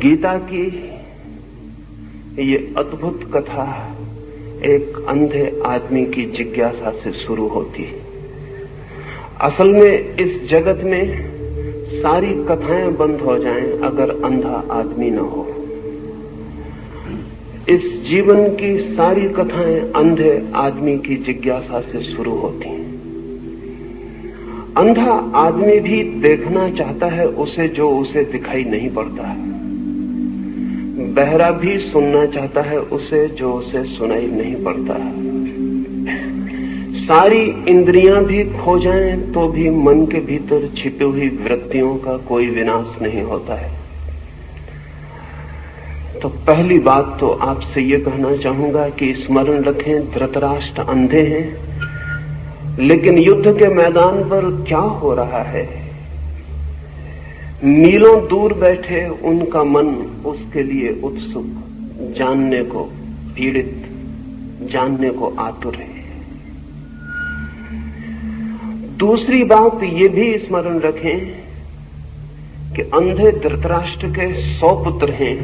गीता की ये अद्भुत कथा एक अंधे आदमी की जिज्ञासा से शुरू होती है। असल में इस जगत में सारी कथाएं बंद हो जाएं अगर अंधा आदमी न हो। इस जीवन की सारी कथाएं अंधे आदमी की जिज्ञासा से शुरू होती हैं। अंधा आदमी भी देखना चाहता है उसे जो उसे दिखाई नहीं पड़ता है। बहरा भी सुनना चाहता है उसे जो उसे सुनाई नहीं पड़ता है। सारी इंद्रियां भी खो जाएं तो भी मन के भीतर छिपी हुई वृत्तियों का कोई विनाश नहीं होता है। तो पहली बात तो आपसे ये कहना चाहूंगा कि स्मरण रखें, धृतराष्ट्र अंधे हैं, लेकिन युद्ध के मैदान पर क्या हो रहा है, मीलों दूर बैठे उनका मन उसके लिए उत्सुक, जानने को पीड़ित, जानने को आतुर है। दूसरी बात ये भी स्मरण रखें कि अंधे धृतराष्ट्र के 100 पुत्र हैं,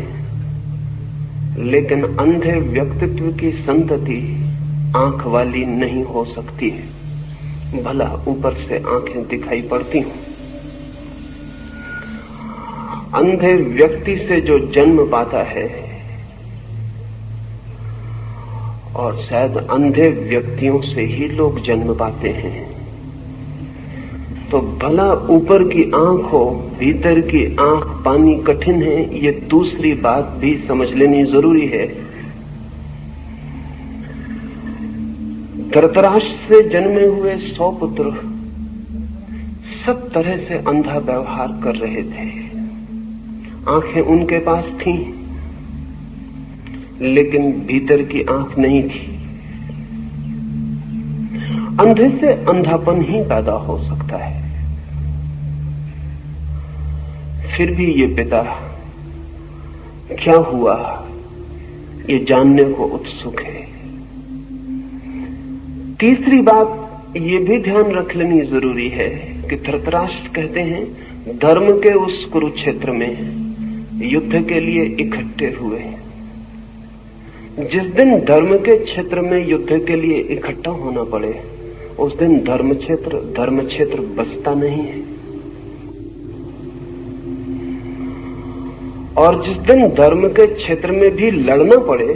लेकिन अंधे व्यक्तित्व की संतति आंख वाली नहीं हो सकती है, भला ऊपर से आंखें दिखाई पड़ती हूं। अंधे व्यक्ति से जो जन्म पाता है, और शायद अंधे व्यक्तियों से ही लोग जन्म पाते हैं, तो भला ऊपर की आंख हो, भीतर की आंख पानी कठिन है, ये दूसरी बात भी समझ लेनी जरूरी है। धृतराष्ट्र से जन्मे हुए 100 पुत्र सब तरह से अंधा व्यवहार कर रहे थे। आंखें उनके पास थीं, लेकिन भीतर की आंख नहीं थी। अंधे से अंधापन ही पैदा हो सकता है। फिर भी ये पिता क्या हुआ ये जानने को उत्सुक है। तीसरी बात ये भी ध्यान रख लेनी जरूरी है कि धृतराष्ट्र कहते हैं धर्म के उस कुरुक्षेत्र में युद्ध के लिए इकट्ठे हुए। जिस दिन धर्म के क्षेत्र में युद्ध के लिए इकट्ठा होना पड़े, उस दिन धर्म क्षेत्र बचता नहीं है। और जिस दिन धर्म के क्षेत्र में भी लड़ना पड़े,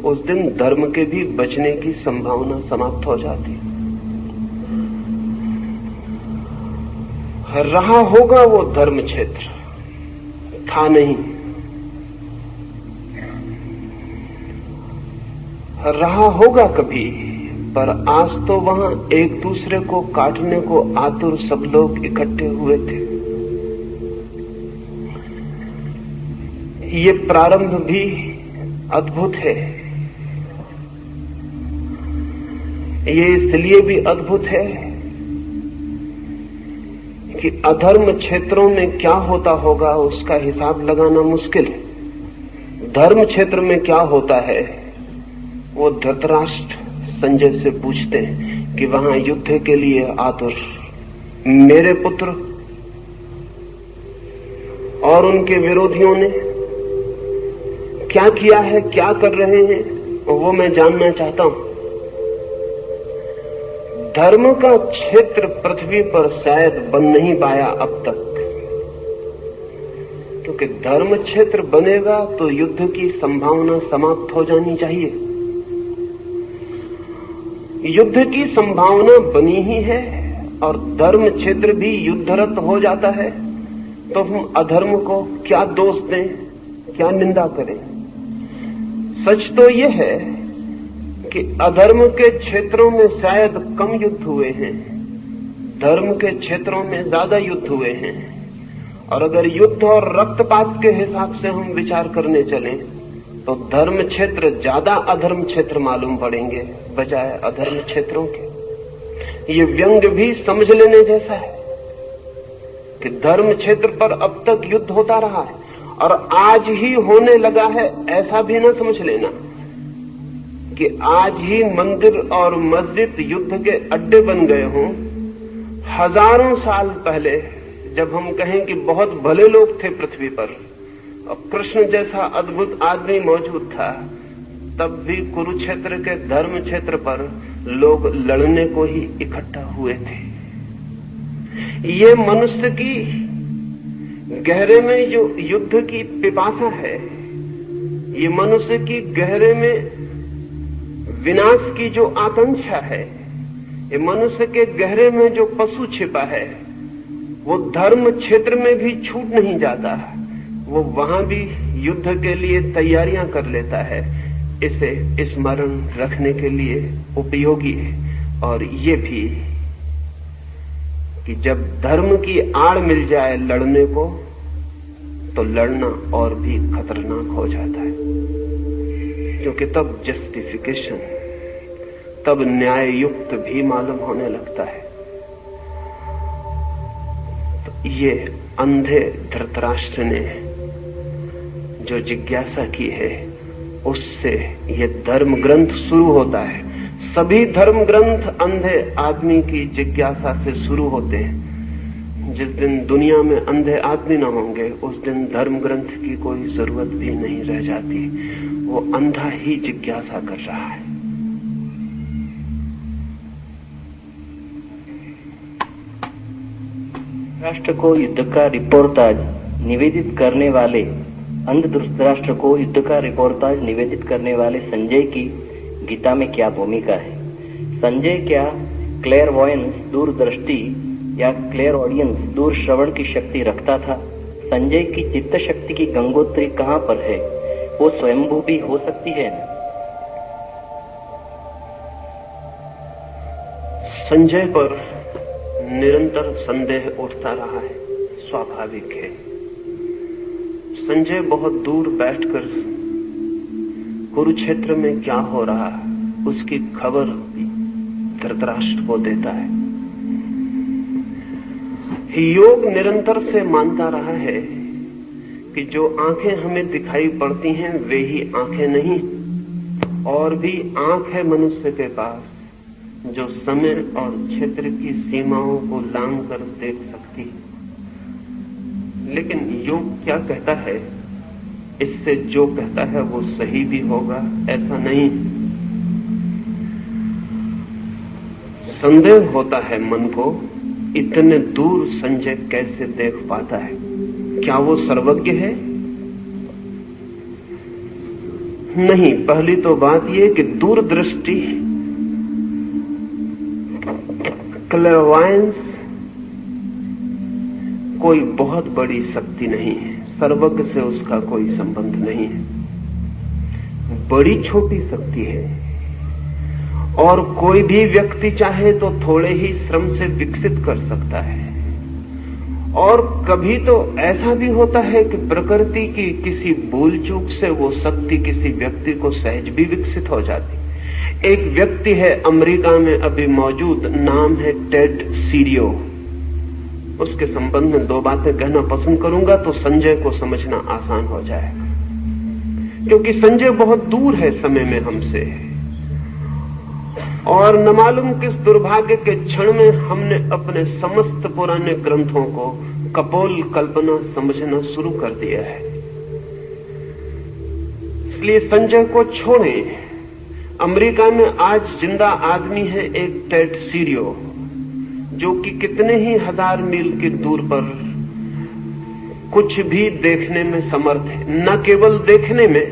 उस दिन धर्म के भी बचने की संभावना समाप्त हो जाती है। रहा होगा वो धर्म क्षेत्र, था नहीं। रहा होगा कभी, पर आज तो वहां एक दूसरे को काटने को आतुर सब लोग इकट्ठे हुए थे। ये प्रारंभ भी अद्भुत है। ये इसलिए भी अद्भुत है कि अधर्म क्षेत्रों में क्या होता होगा उसका हिसाब लगाना मुश्किल है। धर्म क्षेत्र में क्या होता है वो धृतराष्ट्र संजय से पूछते हैं कि वहां युद्ध के लिए आतुर मेरे पुत्र और उनके विरोधियों ने क्या किया है, क्या कर रहे हैं, वो मैं जानना चाहता हूं। धर्म का क्षेत्र पृथ्वी पर शायद बन नहीं पाया अब तक, क्योंकि धर्म क्षेत्र बनेगा तो युद्ध की संभावना समाप्त हो जानी चाहिए। युद्ध की संभावना बनी ही है और धर्म क्षेत्र भी युद्धरत हो जाता है, तो हम अधर्म को क्या दोष दें, क्या निंदा करें। सच तो यह है कि अधर्म के क्षेत्रों में शायद कम युद्ध हुए हैं, धर्म के क्षेत्रों में ज्यादा युद्ध हुए हैं। और अगर युद्ध और रक्तपात के हिसाब से हम विचार करने चलें तो धर्म क्षेत्र ज्यादा अधर्म क्षेत्र मालूम पड़ेंगे बजाय अधर्म क्षेत्रों के। ये व्यंग्य भी समझ लेने जैसा है कि धर्म क्षेत्र पर अब तक युद्ध होता रहा है और आज ही होने लगा है, ऐसा भी ना समझ लेना कि आज ही मंदिर और मस्जिद युद्ध के अड्डे बन गए हों। हजारों साल पहले जब हम कहें कि बहुत भले लोग थे पृथ्वी पर, और कृष्ण जैसा अद्भुत आदमी मौजूद था, तब भी कुरुक्षेत्र के धर्म क्षेत्र पर लोग लड़ने को ही इकट्ठा हुए थे। ये मनुष्य की गहरे में जो युद्ध की पिपासा है, ये मनुष्य की गहरे में विनाश की जो आकांक्षा है, ये मनुष्य के गहरे में जो पशु छिपा है, वो धर्म क्षेत्र में भी छूट नहीं जाता, वो वहां भी युद्ध के लिए तैयारियां कर लेता है। इसे स्मरण रखने के लिए उपयोगी है। और ये भी कि जब धर्म की आड़ मिल जाए लड़ने को, तो लड़ना और भी खतरनाक हो जाता है, क्योंकि तब जस्टिफिकेशन, तब न्याय युक्त भी मालूम होने लगता है। तो ये अंधे धृतराष्ट्र ने जो जिज्ञासा की है, उससे ये धर्म ग्रंथ शुरू होता है। सभी धर्म ग्रंथ अंधे आदमी की जिज्ञासा से शुरू होते हैं। जिस दिन दुनिया में अंधे आदमी न होंगे, उस दिन धर्म ग्रंथ की कोई जरूरत भी नहीं रह जाती। वो अंधा ही जिज्ञासा कर रहा है। राष्ट्र को युद्ध का रिपोर्टाज निवेदित करने वाले अंध धृतराष्ट्र को युद्ध का रिपोर्टाज निवेदित करने वाले संजय की गीता में क्या भूमिका है? संजय क्या क्लेयरवॉयंस, दूरदृष्टि, या क्लेयर ऑडियंस, दूर श्रवण की शक्ति रखता था? संजय की चित्त शक्ति की गंगोत्री कहाँ पर है? वो स्वयंभू भी हो सकती है ना? संजय पर निरंतर संदेह उठता रहा है, स्वाभाविक है। संजय बहुत दूर बैठकर कुरुक्षेत्र में क्या हो रहा है, उसकी खबर धृतराष्ट्र को देता है। योग निरंतर से मानता रहा है कि जो आंखें हमें दिखाई पड़ती हैं वे ही आंखें नहीं, और भी आंख है मनुष्य के पास जो समय और क्षेत्र की सीमाओं को लांघ कर देख सकती है। लेकिन योग क्या कहता है, इससे जो कहता है वो सही भी होगा ऐसा नहीं। संदेह होता है मन को, इतने दूर संजय कैसे देख पाता है? क्या वो सर्वज्ञ है? नहीं। पहली तो बात यह कि दूरदृष्टि, क्लेयरवॉयंस कोई बहुत बड़ी शक्ति नहीं है। सर्वज्ञ से उसका कोई संबंध नहीं है, बड़ी छोटी शक्ति है। और कोई भी व्यक्ति चाहे तो थोड़े ही श्रम से विकसित कर सकता है। और कभी तो ऐसा भी होता है कि प्रकृति की किसी भूल चूक से वो शक्ति किसी व्यक्ति को सहज भी विकसित हो जाती। एक व्यक्ति है अमेरिका में अभी मौजूद, नाम है टेड सीरियो। उसके संबंध में दो बातें कहना पसंद करूंगा तो संजय को समझना आसान हो जाएगा, क्योंकि संजय बहुत दूर है समय में हमसे, और न मालूम किस दुर्भाग्य के क्षण में हमने अपने समस्त पुराने ग्रंथों को कपोल कल्पना समझना शुरू कर दिया है। इसलिए संजय को छोड़ें। अमेरिका में आज जिंदा आदमी है एक टेड सीरियो, जो कि कितने ही हजार मील की दूर पर कुछ भी देखने में समर्थ है। न केवल देखने में,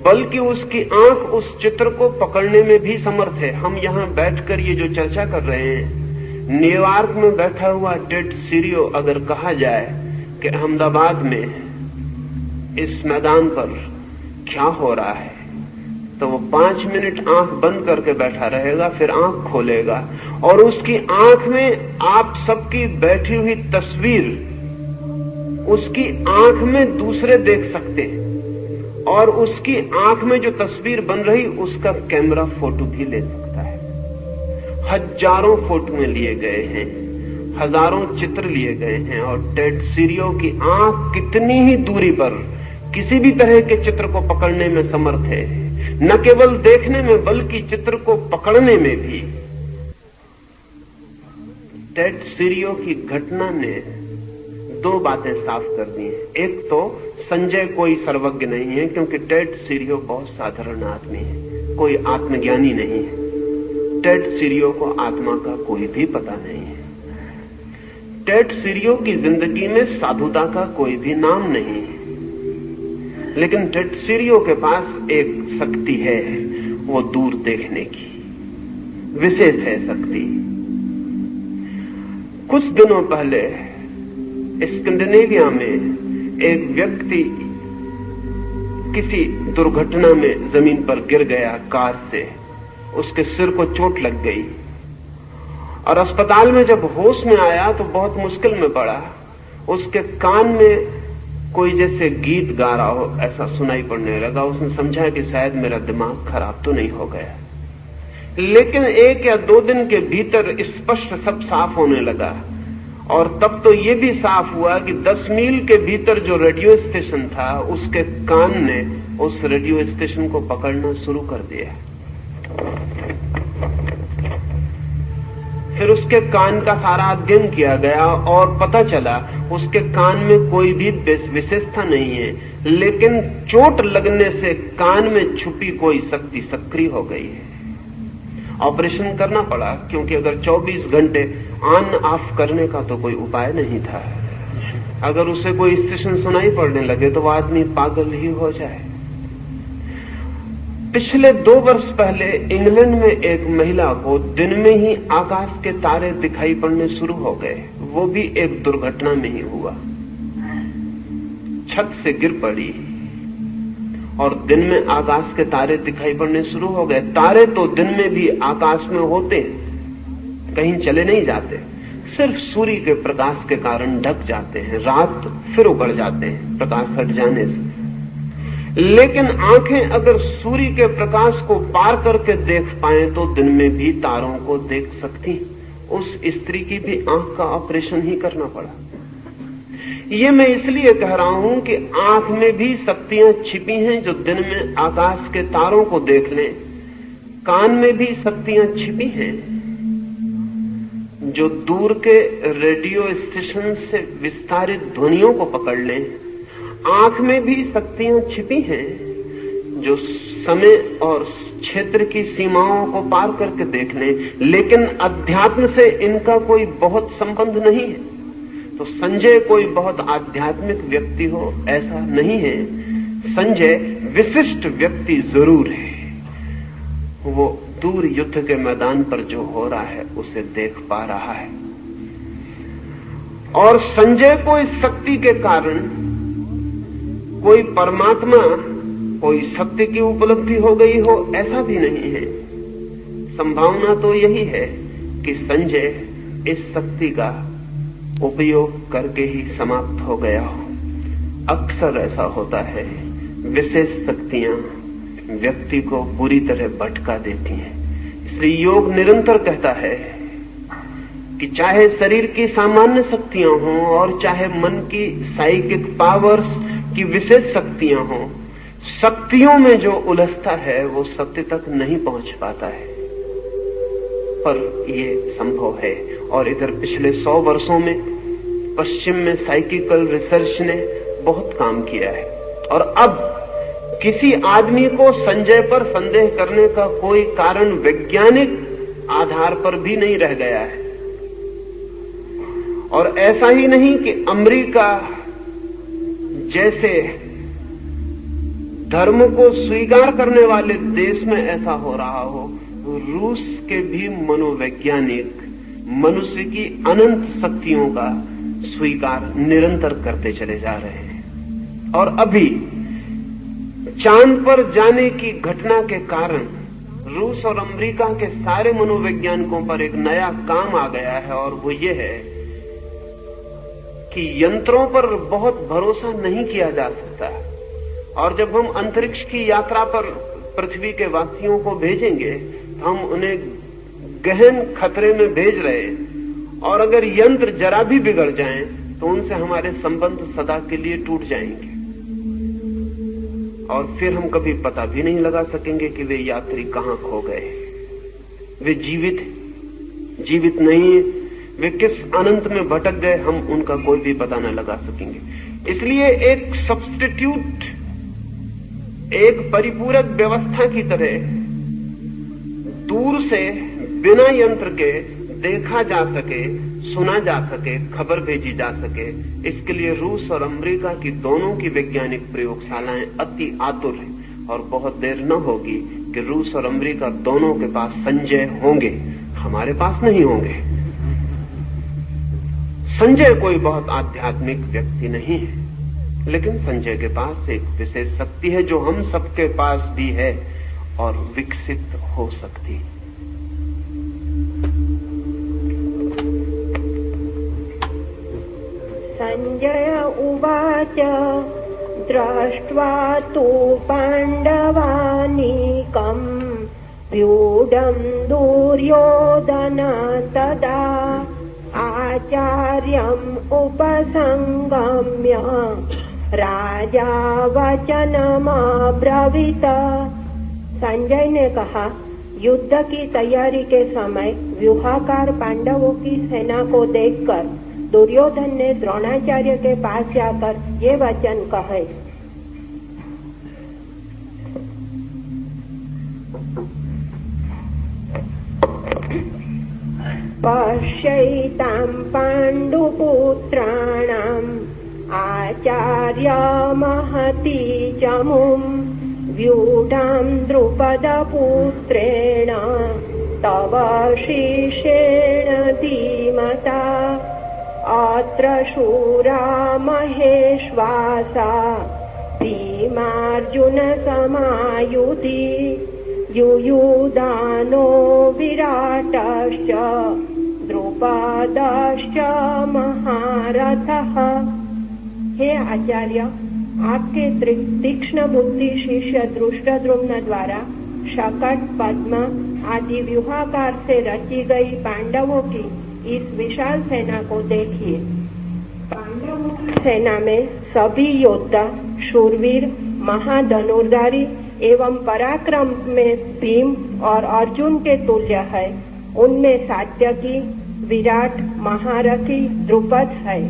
बल्कि उसकी आंख उस चित्र को पकड़ने में भी समर्थ है। हम यहां बैठकर ये जो चर्चा कर रहे हैं, न्यूयॉर्क में बैठा हुआ टेड सीरियो अगर कहा जाए कि अहमदाबाद में इस मैदान पर क्या हो रहा है, तो वो 5 मिनट आंख बंद करके बैठा रहेगा, फिर आंख खोलेगा और उसकी आंख में आप सबकी बैठी हुई तस्वीर उसकी आंख में दूसरे देख सकते हैं, और उसकी आंख में जो तस्वीर बन रही उसका कैमरा फोटो भी ले सकता है। हजारों फोटोएं लिए गए हैं, हजारों चित्र लिए गए हैं, और टेड सीरियो की आंख कितनी ही दूरी पर किसी भी तरह के चित्र को पकड़ने में समर्थ है। न केवल देखने में बल्कि चित्र को पकड़ने में भी। टेड सीरियो की घटना ने दो बातें साफ कर दी हैं। एक तो संजय कोई सर्वज्ञ नहीं है, क्योंकि टेड सीरियो बहुत साधारण आदमी है, कोई आत्मज्ञानी नहीं है। टेड सीरियो को आत्मा का कोई भी पता नहीं है। टेड सीरियो की जिंदगी में साधुता का कोई भी नाम नहीं है। लेकिन टेड सीरियो के पास एक शक्ति है, वो दूर देखने की विशेष है शक्ति। कुछ दिनों पहले स्कैंडिनेविया में एक व्यक्ति किसी दुर्घटना में जमीन पर गिर गया कार से, उसके सिर को चोट लग गई और अस्पताल में जब होश में आया तो बहुत मुश्किल में पड़ा। उसके कान में कोई जैसे गीत गा रहा हो ऐसा सुनाई पड़ने लगा। उसने समझा कि शायद मेरा दिमाग खराब तो नहीं हो गया, लेकिन 1 या 2 दिन के भीतर स्पष्ट सब साफ होने लगा। और तब तो ये भी साफ हुआ कि 10 मील के भीतर जो रेडियो स्टेशन था, उसके कान ने उस रेडियो स्टेशन को पकड़ना शुरू कर दिया। फिर उसके कान का सारा अध्ययन किया गया और पता चला उसके कान में कोई भी विशेषता नहीं है, लेकिन चोट लगने से कान में छुपी कोई शक्ति सक्रिय हो गई है। ऑपरेशन करना पड़ा, क्योंकि अगर 24 घंटे ऑन ऑफ करने का तो कोई उपाय नहीं था। अगर उसे कोई स्टेशन सुनाई पड़ने लगे तो वो आदमी पागल ही हो जाए। पिछले 2 वर्ष पहले इंग्लैंड में एक महिला को दिन में ही आकाश के तारे दिखाई पड़ने शुरू हो गए। वो भी एक दुर्घटना में ही हुआ। छत से गिर पड़ी और दिन में आकाश के तारे दिखाई पड़ने शुरू हो गए। तारे तो दिन में भी आकाश में होते हैं, कहीं चले नहीं जाते, सिर्फ सूर्य के प्रकाश के कारण ढक जाते हैं, रात फिर उगड़ जाते हैं प्रकाश हट जाने से। लेकिन आंखें अगर सूर्य के प्रकाश को पार करके देख पाए तो दिन में भी तारों को देख सकती। उस स्त्री की भी आंख का ऑपरेशन ही करना पड़ा। ये मैं इसलिए कह रहा हूं कि आंख में भी शक्तियां छिपी हैं जो दिन में आकाश के तारों को देख लें। कान में भी शक्तियां छिपी हैं जो दूर के रेडियो स्टेशन से विस्तारित ध्वनियों को पकड़ लें। आंख में भी शक्तियां छिपी हैं जो समय और क्षेत्र की सीमाओं को पार करके देख लें, लेकिन अध्यात्म से इनका कोई बहुत संबंध नहीं है। तो संजय कोई बहुत आध्यात्मिक व्यक्ति हो ऐसा नहीं है। संजय विशिष्ट व्यक्ति जरूर है। वो दूर युद्ध के मैदान पर जो हो रहा है उसे देख पा रहा है, और संजय को इस शक्ति के कारण कोई परमात्मा, कोई सत्य की उपलब्धि हो गई हो ऐसा भी नहीं है। संभावना तो यही है कि संजय इस शक्ति का उपयोग करके ही समाप्त हो गया हो। अक्सर ऐसा होता है, विशेष शक्तियां व्यक्ति को पूरी तरह भटका देती हैं। इसलिए योग निरंतर कहता है कि चाहे शरीर की सामान्य शक्तियां हों और चाहे मन की साइकिक पावर्स की विशेष शक्तियां हों, शक्तियों में जो उलझता है वो सत्य तक नहीं पहुंच पाता है। पर ये संभव है। और इधर पिछले 100 वर्षों में पश्चिम में साइकिकल रिसर्च ने बहुत काम किया है, और अब किसी आदमी को संजय पर संदेह करने का कोई कारण वैज्ञानिक आधार पर भी नहीं रह गया है। और ऐसा ही नहीं कि अमेरिका जैसे धर्म को स्वीकार करने वाले देश में ऐसा हो रहा हो, रूस के भी मनोवैज्ञानिक मनुष्य की अनंत शक्तियों का स्वीकार निरंतर करते चले जा रहे हैं। और अभी चांद पर जाने की घटना के कारण रूस और अमेरिका के सारे मनोवैज्ञानिकों पर एक नया काम आ गया है, और वो ये है कि यंत्रों पर बहुत भरोसा नहीं किया जा सकता। और जब हम अंतरिक्ष की यात्रा पर पृथ्वी के वासियों को भेजेंगे तो हम उन्हें गहन खतरे में भेज रहे हैं, और अगर यंत्र जरा भी बिगड़ जाएं तो उनसे हमारे संबंध सदा के लिए टूट जाएंगे, और फिर हम कभी पता भी नहीं लगा सकेंगे कि वे यात्री कहां खो गए। वे जीवित नहीं है, वे किस अनंत में भटक गए हम उनका कोई भी पता न लगा सकेंगे। इसलिए एक सब्स्टिट्यूट, एक परिपूरक व्यवस्था की तरह दूर से बिना यंत्र के देखा जा सके, सुना जा सके, खबर भेजी जा सके, इसके लिए रूस और अमेरिका की दोनों की वैज्ञानिक प्रयोगशालाएं अति आतुर हैं। और बहुत देर न होगी कि रूस और अमेरिका दोनों के पास संजय होंगे, हमारे पास नहीं होंगे। संजय कोई बहुत आध्यात्मिक व्यक्ति नहीं है, लेकिन संजय के पास एक विशेष शक्ति है जो हम सबके पास भी है और विकसित हो सकती है। संजय उवाच दृष्ट्वा तु पाण्डवानीकम् व्यूढम् दुर्योधन तदा आचार्यम् उपसंगम्य राजा वचनमब्रवीत। संजय ने कहा, युद्ध की तैयारी के समय व्यूहाकार पांडवों की सेना को देखकर दुर्योधन ने द्रोणाचार्य के पास जाकर ये वचन कहे, पश्यैतां पाण्डुपुत्राणाम् आचार्य महती चमुं व्यूढां द्रुपदपुत्रेण तव शिष्येण धीमता अत्र शूरा महेश्वासा भीमार्जुन समायुधि युयुधानो विराटश्च द्रुपदश्च महारथः। हे आचार्य, आपके तीक्ष्ण बुद्धि शिष्य धृष्टद्युम्न द्वारा शकट, पद्म आदि व्यूहाकार से रची गई पांडवों की इस विशाल सेना को देखिए। पांडवों की सेना में सभी योद्धा शूरवीर, महाधनुर्धारी एवं पराक्रम में भीम और अर्जुन के तुल्य है। उनमें सात्यकी, विराट, महारथी द्रुपद है।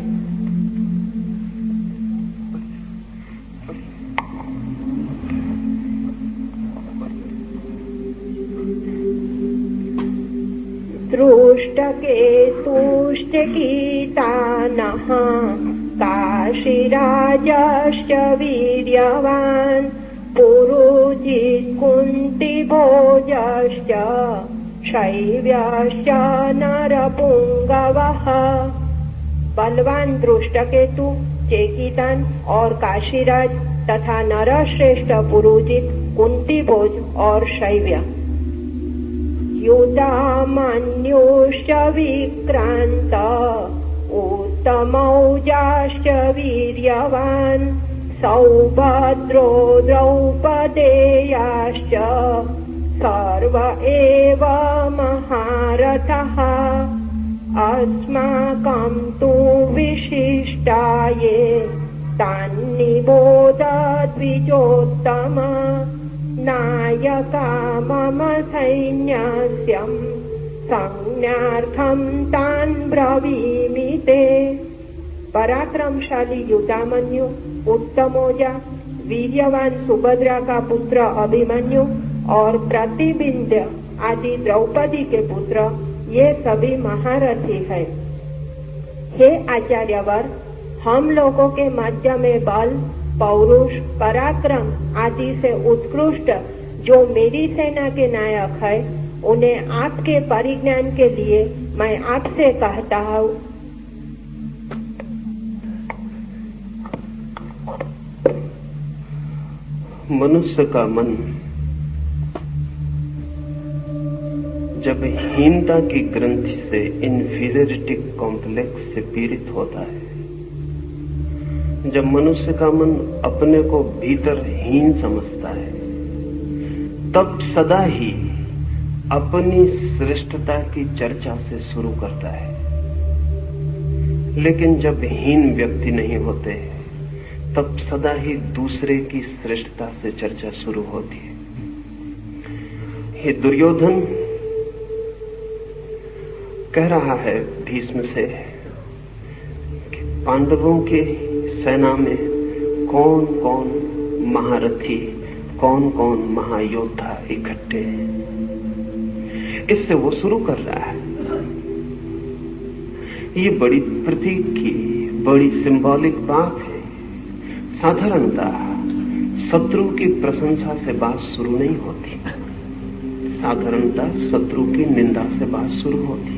दृष्टकेतुश्चकितानः काशीराजश्च वीर्यवान् पुरुजित् कुन्तिभोजश्च शैव्यश्च नरपुंगवः। बलवान दृष्टकेतु, चेकितान और काशीराज तथा नरश्रेष्ठ पुरुजित, कुंतीभोज और शैव्य। युधामन्युश्च विक्रांत उत्तमौजाश्च वीर्यवान् सौभद्रो द्रौपदेयाश्च सर्व एव महारथः। अस्माकं तु विशिष्टाये तान्निबोध द्विजोत्तम नायका मम सैन्यस्यं संज्ञार्थं तान् ब्रवीमि ते। पराक्रमशाली युधामन्यु, उत्तमौजा, वीर्यवान सुभद्रा का पुत्र अभिमन्यु और प्रतिबिंध्य आदि द्रौपदी के पुत्र, ये सभी महारथी हैं। हे आचार्यवर, हम लोगों के मध्य में बल, पौरुष, पराक्रम आदि से उत्कृष्ट जो मेरी सेना के नायक है, उन्हें आपके परिज्ञान के लिए मैं आपसे कहता हूँ, मनुष्य का मन जब हीनता की ग्रंथि से, इंफीरियरिटी कॉम्प्लेक्स से पीड़ित होता है, जब मनुष्य का मन अपने को भीतर हीन समझता है, तब सदा ही अपनी श्रेष्ठता की चर्चा से शुरू करता है। लेकिन जब हीन व्यक्ति नहीं होते, तब सदा ही दूसरे की श्रेष्ठता से चर्चा शुरू होती है। हे दुर्योधन, कह रहा है भीष्म से कि पांडवों की सेना में कौन कौन महारथी, कौन कौन महायोद्धा इकट्ठे हैं। इससे वो शुरू कर रहा है। ये बड़ी प्रतीक की, बड़ी सिंबॉलिक बात है। साधारणतः शत्रु की प्रशंसा से बात शुरू नहीं होती, साधारणतः शत्रु की निंदा से बात शुरू होती।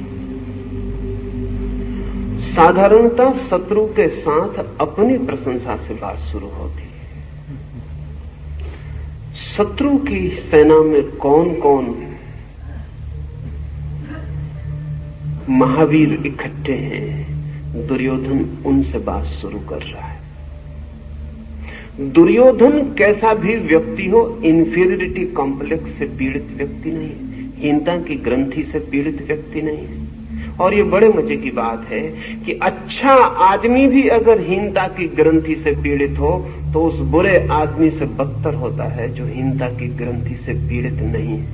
साधारणतः शत्रु के साथ अपनी प्रशंसा से बात शुरू होती है। शत्रु की सेना में कौन कौन महावीर इकट्ठे हैं, दुर्योधन उनसे बात शुरू कर रहा है। दुर्योधन कैसा भी व्यक्ति हो, इंफीरियरिटी कॉम्प्लेक्स से पीड़ित व्यक्ति नहीं है, हीनता की ग्रंथि से पीड़ित व्यक्ति नहीं है। और ये बड़े मजे की बात है कि अच्छा आदमी भी अगर हीनता की ग्रंथि से पीड़ित हो तो उस बुरे आदमी से बदतर होता है जो हीनता की ग्रंथि से पीड़ित नहीं है।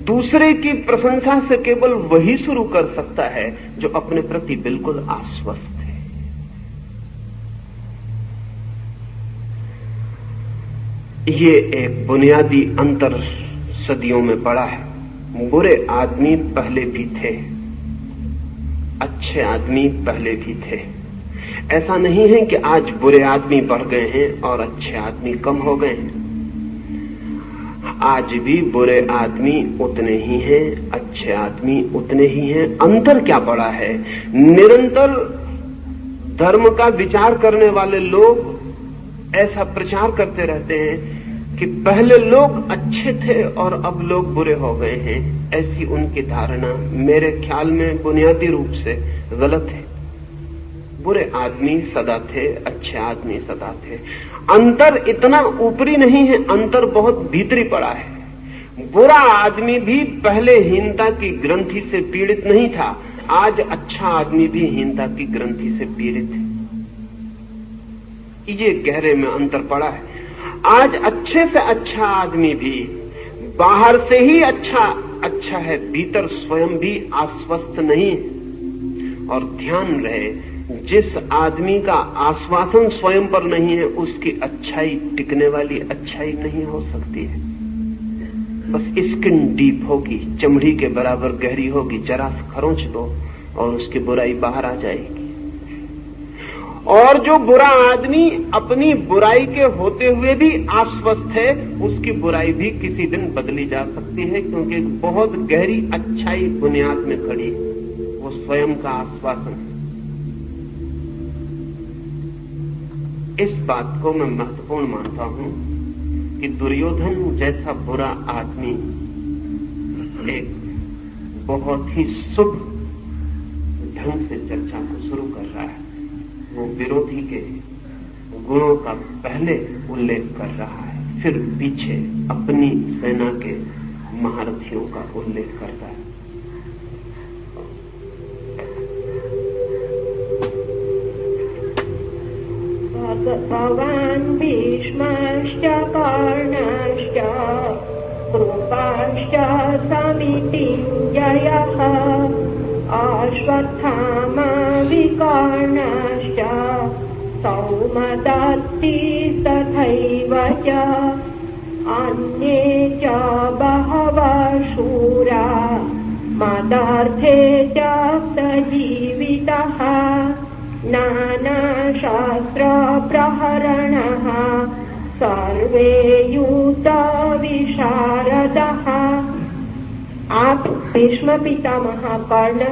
दूसरे की प्रशंसा से केवल वही शुरू कर सकता है जो अपने प्रति बिल्कुल आश्वस्त है। ये एक बुनियादी अंतर सदियों में पड़ा है। बुरे आदमी पहले भी थे, अच्छे आदमी पहले भी थे। ऐसा नहीं है कि आज बुरे आदमी बढ़ गए हैं और अच्छे आदमी कम हो गए हैं। आज भी बुरे आदमी उतने ही हैं, अच्छे आदमी उतने ही हैं। अंतर क्या पड़ा है? निरंतर धर्म का विचार करने वाले लोग ऐसा प्रचार करते रहते हैं कि पहले लोग अच्छे थे और अब लोग बुरे हो गए हैं। ऐसी उनकी धारणा मेरे ख्याल में बुनियादी रूप से गलत है। बुरे आदमी सदा थे, अच्छे आदमी सदा थे। अंतर इतना ऊपरी नहीं है, अंतर बहुत भीतरी पड़ा है। बुरा आदमी भी पहले हीनता की ग्रंथि से पीड़ित नहीं था, आज अच्छा आदमी भी हीनता की ग्रंथि से पीड़ित है। ये गहरे में अंतर पड़ा है। आज अच्छे से अच्छा आदमी भी बाहर से ही अच्छा है, भीतर स्वयं भी आश्वस्त नहीं है। और ध्यान रहे, जिस आदमी का आश्वासन स्वयं पर नहीं है उसकी अच्छाई टिकने वाली अच्छाई नहीं हो सकती है। बस स्किन डीप होगी, चमड़ी के बराबर गहरी होगी, जरा सा खरोंच दो और उसकी बुराई बाहर आ जाएगी। और जो बुरा आदमी अपनी बुराई के होते हुए भी आश्वस्त है, उसकी बुराई भी किसी दिन बदली जा सकती है, क्योंकि एक बहुत गहरी अच्छाई बुनियाद में खड़ी है, वो स्वयं का आश्वासन। इस बात को मैं महत्वपूर्ण मानता हूं कि दुर्योधन जैसा बुरा आदमी एक बहुत ही शुभ ढंग से चर्चा को शुरू कर रहा है। वो विरोधी के गुणों का पहले उल्लेख कर रहा है, फिर पीछे अपनी सेना के महारथियों का उल्लेख करता है। भगवान् भीष्मश्च कर्णश्च कृपाश्च समितिञ्जयः अश्वत्थामा विकर्णश्च सौमदत्ति तथैव च अन्ये च बहवः शूरा मदार्थे च सजीवितः नानाशास्त्र प्रहरणः सर्वे युद्ध विशारदः। आप भीष्म पितामह कर्ण,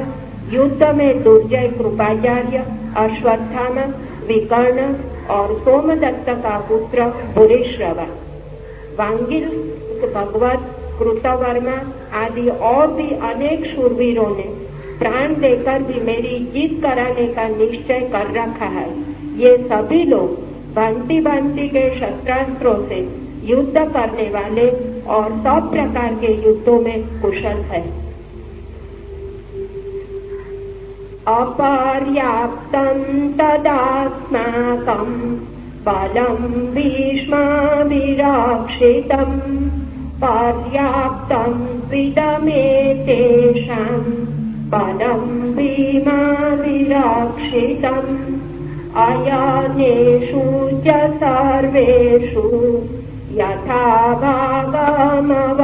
युद्ध में दुर्जय कृपाचार्य, अश्वत्थामा, विकर्ण और सोमदत्त का पुत्र भूरिश्रवा, वांगिल, भगवत, कृतवर्मा आदि और भी अनेक शूरवीरों ने प्राण देकर भी मेरी जीत कराने का निश्चय कर रखा है। ये सभी लोग भांति भांति के शस्त्रास्त्रों से युद्ध करने वाले और सब प्रकार के युद्धों में कुशल है। अपर्याप्तं तदास्माकं बलं भीष्माभिरक्षितं पर्याप्तं विदमेतेषां पदं भीमाविरक्षितम् अयनेषु च सर्वेषु यथा भागमवस्थितः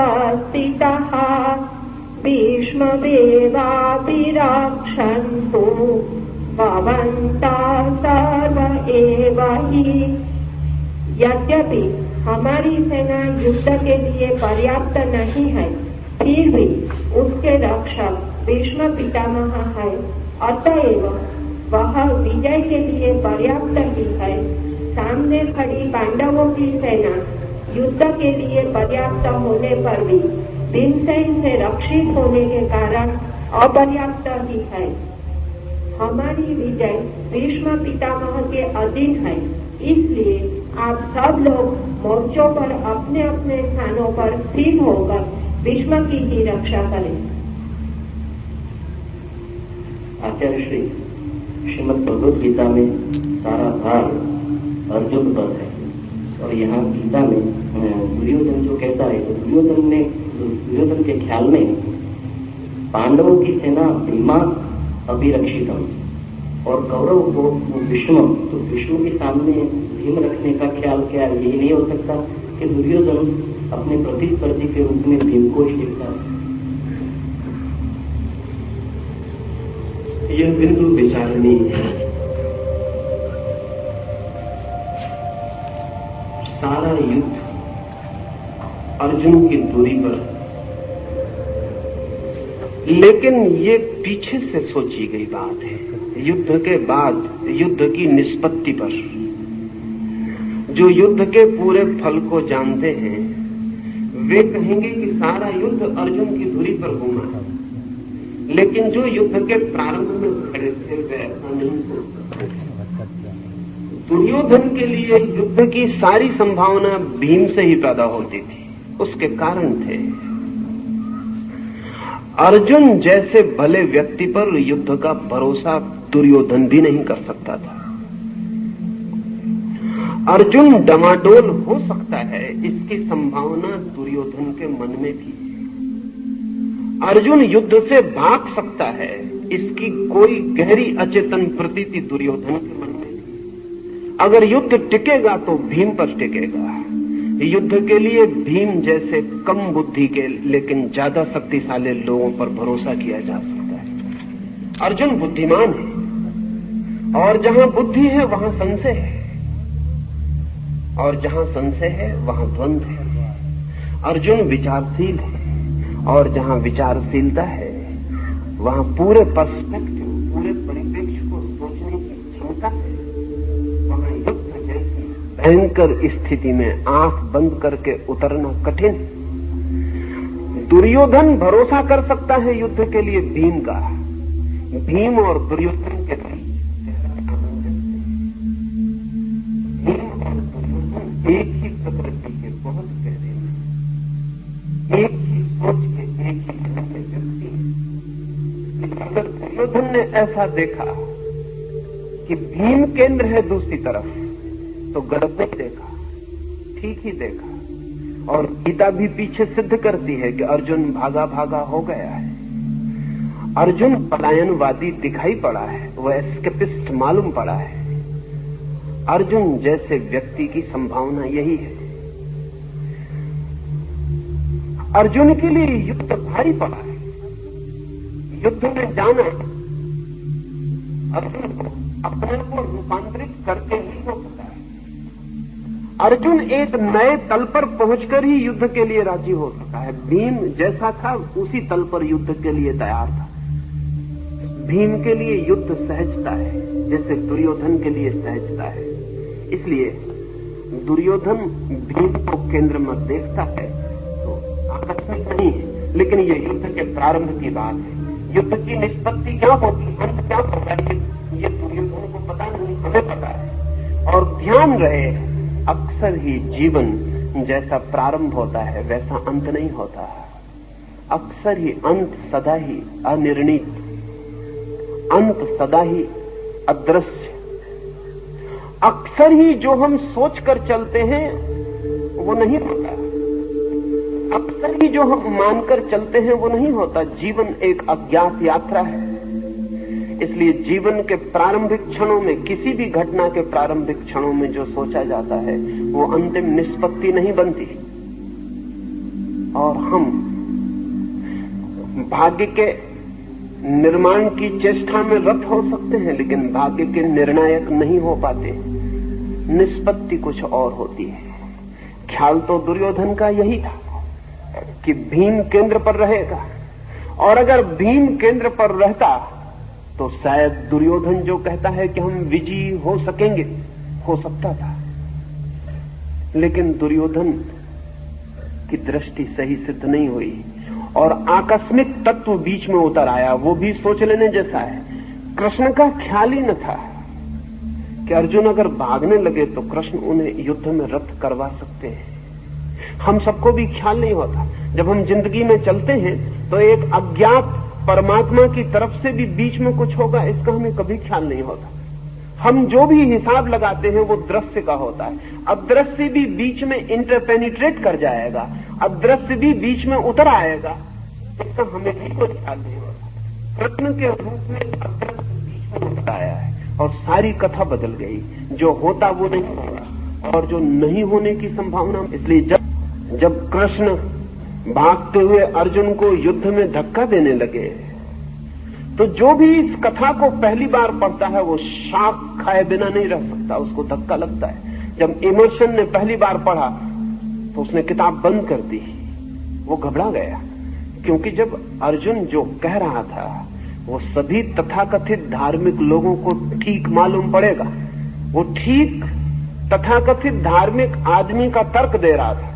भीष्ममेवाभिरक्षन्तु भवन्तः सर्व एव हि। यद्यपि हमारी सेना युद्ध के लिए पर्याप्त नहीं है, फिर भी उसके रक्षक भीष्म पितामह है, अतएव वह विजय के लिए पर्याप्त ही है। सामने खड़ी पांडवों की सेना युद्ध के लिए पर्याप्त होने पर भी भीमसेन से रक्षित होने के कारण अपर्याप्त ही है। हमारी विजय भीष्म पितामह के अधीन है, इसलिए आप सब लोग मोर्चों पर अपने अपने स्थानों पर स्थिर होकर भीष्म की ही रक्षा करें। आचार्य श्री श्रीमद् भगवद गीता में सारा भार अर्जुन पर है, और यहाँ गीता में दुर्योधन जो कहता है, तो दुर्योधन के ख्याल में पांडवों की सेना भीमा अभिरक्षितम और कौरव को विष्णु, तो विष्णु के सामने भीम रखने का ख्याल क्या यही नहीं हो सकता कि दुर्योधन अपने प्रतिस्पर्धी के रूप में भीम को ही देखता है? यह बिंदु विचारणीय है। सारा युद्ध अर्जुन की दूरी पर, लेकिन ये पीछे से सोची गई बात है। युद्ध के बाद युद्ध की निष्पत्ति पर, जो युद्ध के पूरे फल को जानते हैं वे कहेंगे कि सारा युद्ध अर्जुन की धुरी पर घूमा, लेकिन जो युद्ध के प्रारंभ में खड़े थे वे ऐसा नहीं सोच सकते। दुर्योधन के लिए युद्ध की सारी संभावना भीम से ही पैदा होती थी, उसके कारण थे। अर्जुन जैसे भले व्यक्ति पर युद्ध का भरोसा दुर्योधन भी नहीं कर सकता था। अर्जुन डमाडोल हो सकता है, इसकी संभावना दुर्योधन के मन में थी। अर्जुन युद्ध से भाग सकता है, इसकी कोई गहरी अचेतन प्रतीति दुर्योधन के मन में थी। अगर युद्ध टिकेगा तो भीम पर टिकेगा। युद्ध के लिए भीम जैसे कम बुद्धि के लेकिन ज्यादा शक्तिशाली लोगों पर भरोसा किया जा सकता है। अर्जुन बुद्धिमान है, और जहां बुद्धि है वहां संशय है, और जहां संशय है वहां द्वंद्व है। अर्जुन विचारशील है, और जहां विचारशीलता है वहां पूरे पर्सपेक्टिव, पूरे परिप्रेक्ष्य को सोचने की क्षमता है। वहां युद्ध जैसी भयंकर स्थिति में आंख बंद करके उतरना कठिन। दुर्योधन भरोसा कर सकता है युद्ध के लिए भीम का। भीम और दुर्योधन के एक ही प्रकृति के बहुत गहरे, एक ही सोच के, एक ही तरह के व्यक्ति। अगर दुर्योधन ने ऐसा देखा कि भीम केंद्र है दूसरी तरफ, तो गलत नहीं देखा, ठीक ही देखा। और गीता भी पीछे सिद्ध करती है कि अर्जुन भागा भागा हो गया है। अर्जुन पलायनवादी दिखाई पड़ा है, वह एस्केपिस्ट मालूम पड़ा है। अर्जुन जैसे व्यक्ति की संभावना यही है। अर्जुन के लिए युद्ध भारी पड़ा है। युद्ध में जाना अर्जुन को अपने को रूपांतरित करके ही हो सकता है। अर्जुन एक नए तल पर पहुंचकर ही युद्ध के लिए राजी हो सका है। भीम जैसा था उसी तल पर युद्ध के लिए तैयार था। भीम के लिए युद्ध सहजता है, जैसे दुर्योधन के लिए सहजता है। इसलिए दुर्योधन भीम को केंद्र में देखता है तो आकस्मिक नहीं है, लेकिन ये युद्ध के प्रारंभ की बात है। युद्ध की निष्पत्ति क्या होती, अंत क्या होता है, ये दुर्योधन को पता नहीं, हमें पता है। और ध्यान रहे, अक्सर ही जीवन जैसा प्रारंभ होता है वैसा अंत नहीं होता। अक्सर ही अंत सदा ही अनिर्णित, अंत सदा ही अदृश्य। अक्सर ही जो हम सोच कर चलते हैं वो नहीं होता। अक्सर ही जो हम मानकर चलते हैं वो नहीं होता। जीवन एक अज्ञात यात्रा है। इसलिए जीवन के प्रारंभिक क्षणों में, किसी भी घटना के प्रारंभिक क्षणों में जो सोचा जाता है वो अंतिम निष्पत्ति नहीं बनती। और हम भाग्य के निर्माण की चेष्टा में रत हो सकते हैं, लेकिन भाग्य के निर्णायक नहीं हो पाते। निष्पत्ति कुछ और होती है। ख्याल तो दुर्योधन का यही था कि भीम केंद्र पर रहेगा, और अगर भीम केंद्र पर रहता तो शायद दुर्योधन जो कहता है कि हम विजयी हो सकेंगे, हो सकता था। लेकिन दुर्योधन की दृष्टि सही सिद्ध नहीं हुई और आकस्मिक तत्व बीच में उतर आया। वो भी सोच लेने जैसा है। कृष्ण का ख्याल ही न था कि अर्जुन अगर भागने लगे तो कृष्ण उन्हें युद्ध में रत करवा सकते हैं। हम सबको भी ख्याल नहीं होता। जब हम जिंदगी में चलते हैं तो एक अज्ञात परमात्मा की तरफ से भी बीच में कुछ होगा, इसका हमें कभी ख्याल नहीं होता। हम जो भी हिसाब लगाते हैं वो दृश्य का होता है। अदृश्य भी बीच में इंटरपेनिट्रेट कर जाएगा, अदृश्य भी बीच में उतर आएगा, इसका हमें भी कोई ख्याल नहीं होता। प्रश्न के रूप में अदृश्य बीच में उतर आया है और सारी कथा बदल गई। जो होता वो नहीं होगा और जो नहीं होने की संभावना। इसलिए जब कृष्ण भागते हुए अर्जुन को युद्ध में धक्का देने लगे तो जो भी इस कथा को पहली बार पढ़ता है वो शाक खाए बिना नहीं रह सकता, उसको धक्का लगता है। जब इमर्शन ने पहली बार पढ़ा तो उसने किताब बंद कर दी, वो घबरा गया। क्योंकि जब अर्जुन जो कह रहा था वो सभी तथाकथित धार्मिक लोगों को ठीक मालूम पड़ेगा। वो ठीक तथाकथित धार्मिक आदमी का तर्क दे रहा था।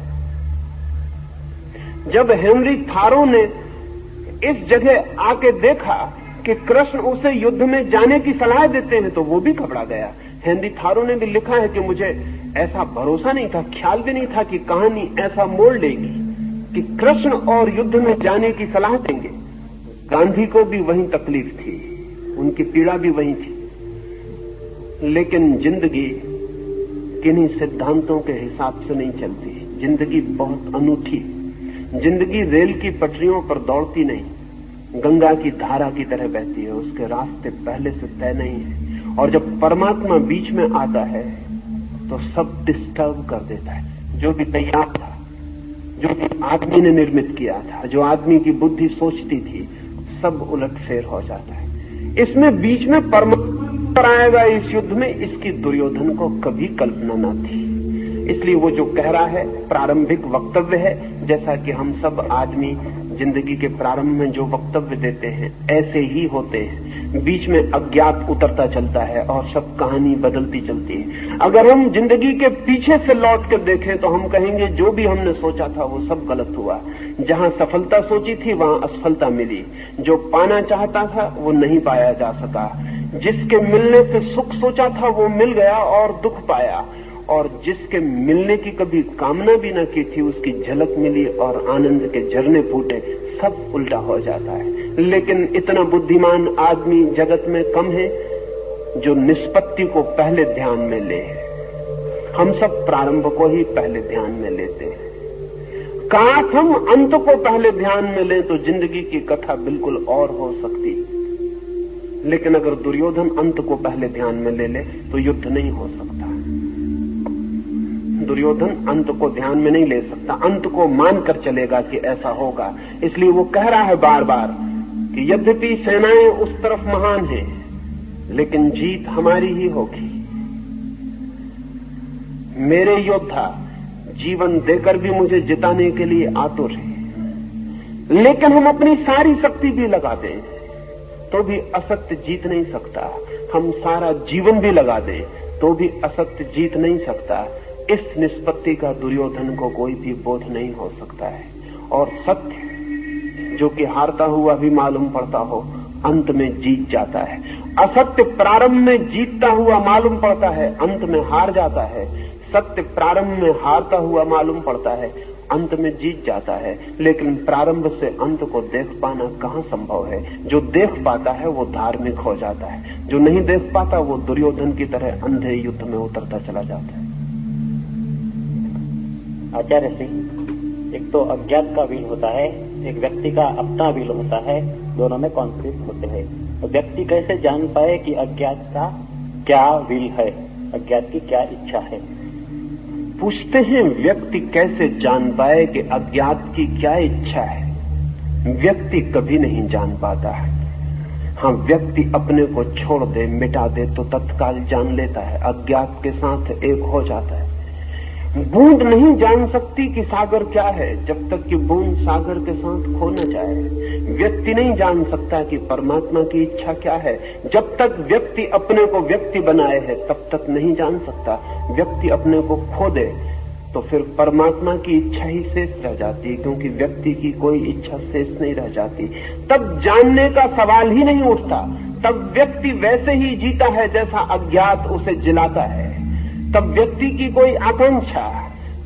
जब हेनरी थारो ने इस जगह आके देखा कि कृष्ण उसे युद्ध में जाने की सलाह देते हैं तो वो भी घबरा गया। हेनरी थारो ने भी लिखा है कि मुझे ऐसा भरोसा नहीं था, ख्याल भी नहीं था कि कहानी ऐसा मोड़ लेगी कि कृष्ण और युद्ध में जाने की सलाह देंगे। गांधी को भी वही तकलीफ थी, उनकी पीड़ा भी वही थी। लेकिन जिंदगी किन्हीं सिद्धांतों के हिसाब से नहीं चलती। जिंदगी बहुत अनूठी। जिंदगी रेल की पटरियों पर दौड़ती नहीं, गंगा की धारा की तरह बहती है। उसके रास्ते पहले से तय नहीं है और जब परमात्मा बीच में आता है तो सब डिस्टर्ब कर देता है। जो भी तैयार था, जो भी आदमी ने निर्मित किया था, जो आदमी की बुद्धि सोचती थी, सब उलटफेर हो जाता है। इसमें बीच में परमात्मा आएगा इस युद्ध में, इसकी दुर्योधन को कभी कल्पना न थी। इसलिए वो जो कह रहा है प्रारंभिक वक्तव्य है, जैसा कि हम सब आदमी जिंदगी के प्रारंभ में जो वक्तव्य देते हैं ऐसे ही होते हैं। बीच में अज्ञात उतरता चलता है और सब कहानी बदलती चलती है। अगर हम जिंदगी के पीछे से लौट कर देखें तो हम कहेंगे जो भी हमने सोचा था वो सब गलत हुआ। जहां सफलता सोची थी वहां असफलता मिली। जो पाना चाहता था वो नहीं पाया जा सका। जिसके मिलने से सुख सोचा था वो मिल गया और दुख पाया। और जिसके मिलने की कभी कामना भी न की थी उसकी झलक मिली और आनंद के झरने फूटे। सब उल्टा हो जाता है। लेकिन इतना बुद्धिमान आदमी जगत में कम है जो निष्पत्ति को पहले ध्यान में ले। हम सब प्रारंभ को ही पहले ध्यान में लेते हैं। काश हम अंत को पहले ध्यान में लें तो जिंदगी की कथा बिल्कुल और हो सकती। लेकिन अगर दुर्योधन अंत को पहले ध्यान में ले ले तो युद्ध नहीं हो सकता। दुर्योधन अंत को ध्यान में नहीं ले सकता, अंत को मानकर चलेगा कि ऐसा होगा। इसलिए वो कह रहा है बार बार कि यद्यपि सेनाएं उस तरफ महान हैं, लेकिन जीत हमारी ही होगी। मेरे योद्धा जीवन देकर भी मुझे जिताने के लिए आतुर हैं, लेकिन हम अपनी सारी शक्ति भी लगा दें तो भी असत्य जीत नहीं सकता। हम सारा जीवन भी लगा दें तो भी असत्य जीत नहीं सकता। इस निष्पत्ति का दुर्योधन को कोई भी बोध नहीं हो सकता है। और सत्य जो कि हारता हुआ भी मालूम पड़ता हो अंत में जीत जाता है। असत्य प्रारंभ में जीतता हुआ मालूम पड़ता है, अंत में हार जाता है। सत्य प्रारंभ में हारता हुआ मालूम पड़ता है, अंत में जीत जाता है। लेकिन प्रारंभ से अंत को देख पाना कहाँ संभव है। जो देख पाता है वो धार्मिक हो जाता है, जो नहीं देख पाता वो दुर्योधन की तरह अंधे युद्ध में उतरता चला जाता है। आचार्य सिंह, एक तो अज्ञात का विल होता है, एक व्यक्ति का अपना विल होता है, दोनों में कॉन्फ्लिक्ट होते हैं। तो व्यक्ति कैसे जान पाए कि अज्ञात का क्या विल है, अज्ञात की क्या इच्छा है? पूछते हैं व्यक्ति कैसे जान पाए कि अज्ञात की क्या इच्छा है। व्यक्ति कभी नहीं जान पाता है। हाँ, व्यक्ति अपने को छोड़ दे, मिटा दे तो तत्काल जान लेता है, अज्ञात के साथ एक हो जाता है। बूंद नहीं जान सकती कि सागर क्या है जब तक कि बूंद सागर के साथ खो न जाए। व्यक्ति नहीं जान सकता कि परमात्मा की इच्छा क्या है जब तक व्यक्ति अपने को व्यक्ति बनाए है, तब तक नहीं जान सकता। व्यक्ति अपने को खो दे तो फिर परमात्मा की इच्छा ही शेष रह जाती है, क्योंकि व्यक्ति की कोई इच्छा शेष नहीं रह जाती। तब जानने का सवाल ही नहीं उठता। तब व्यक्ति वैसे ही जीता है जैसा अज्ञात उसे जिलाता है। तब व्यक्ति की कोई आकांक्षा,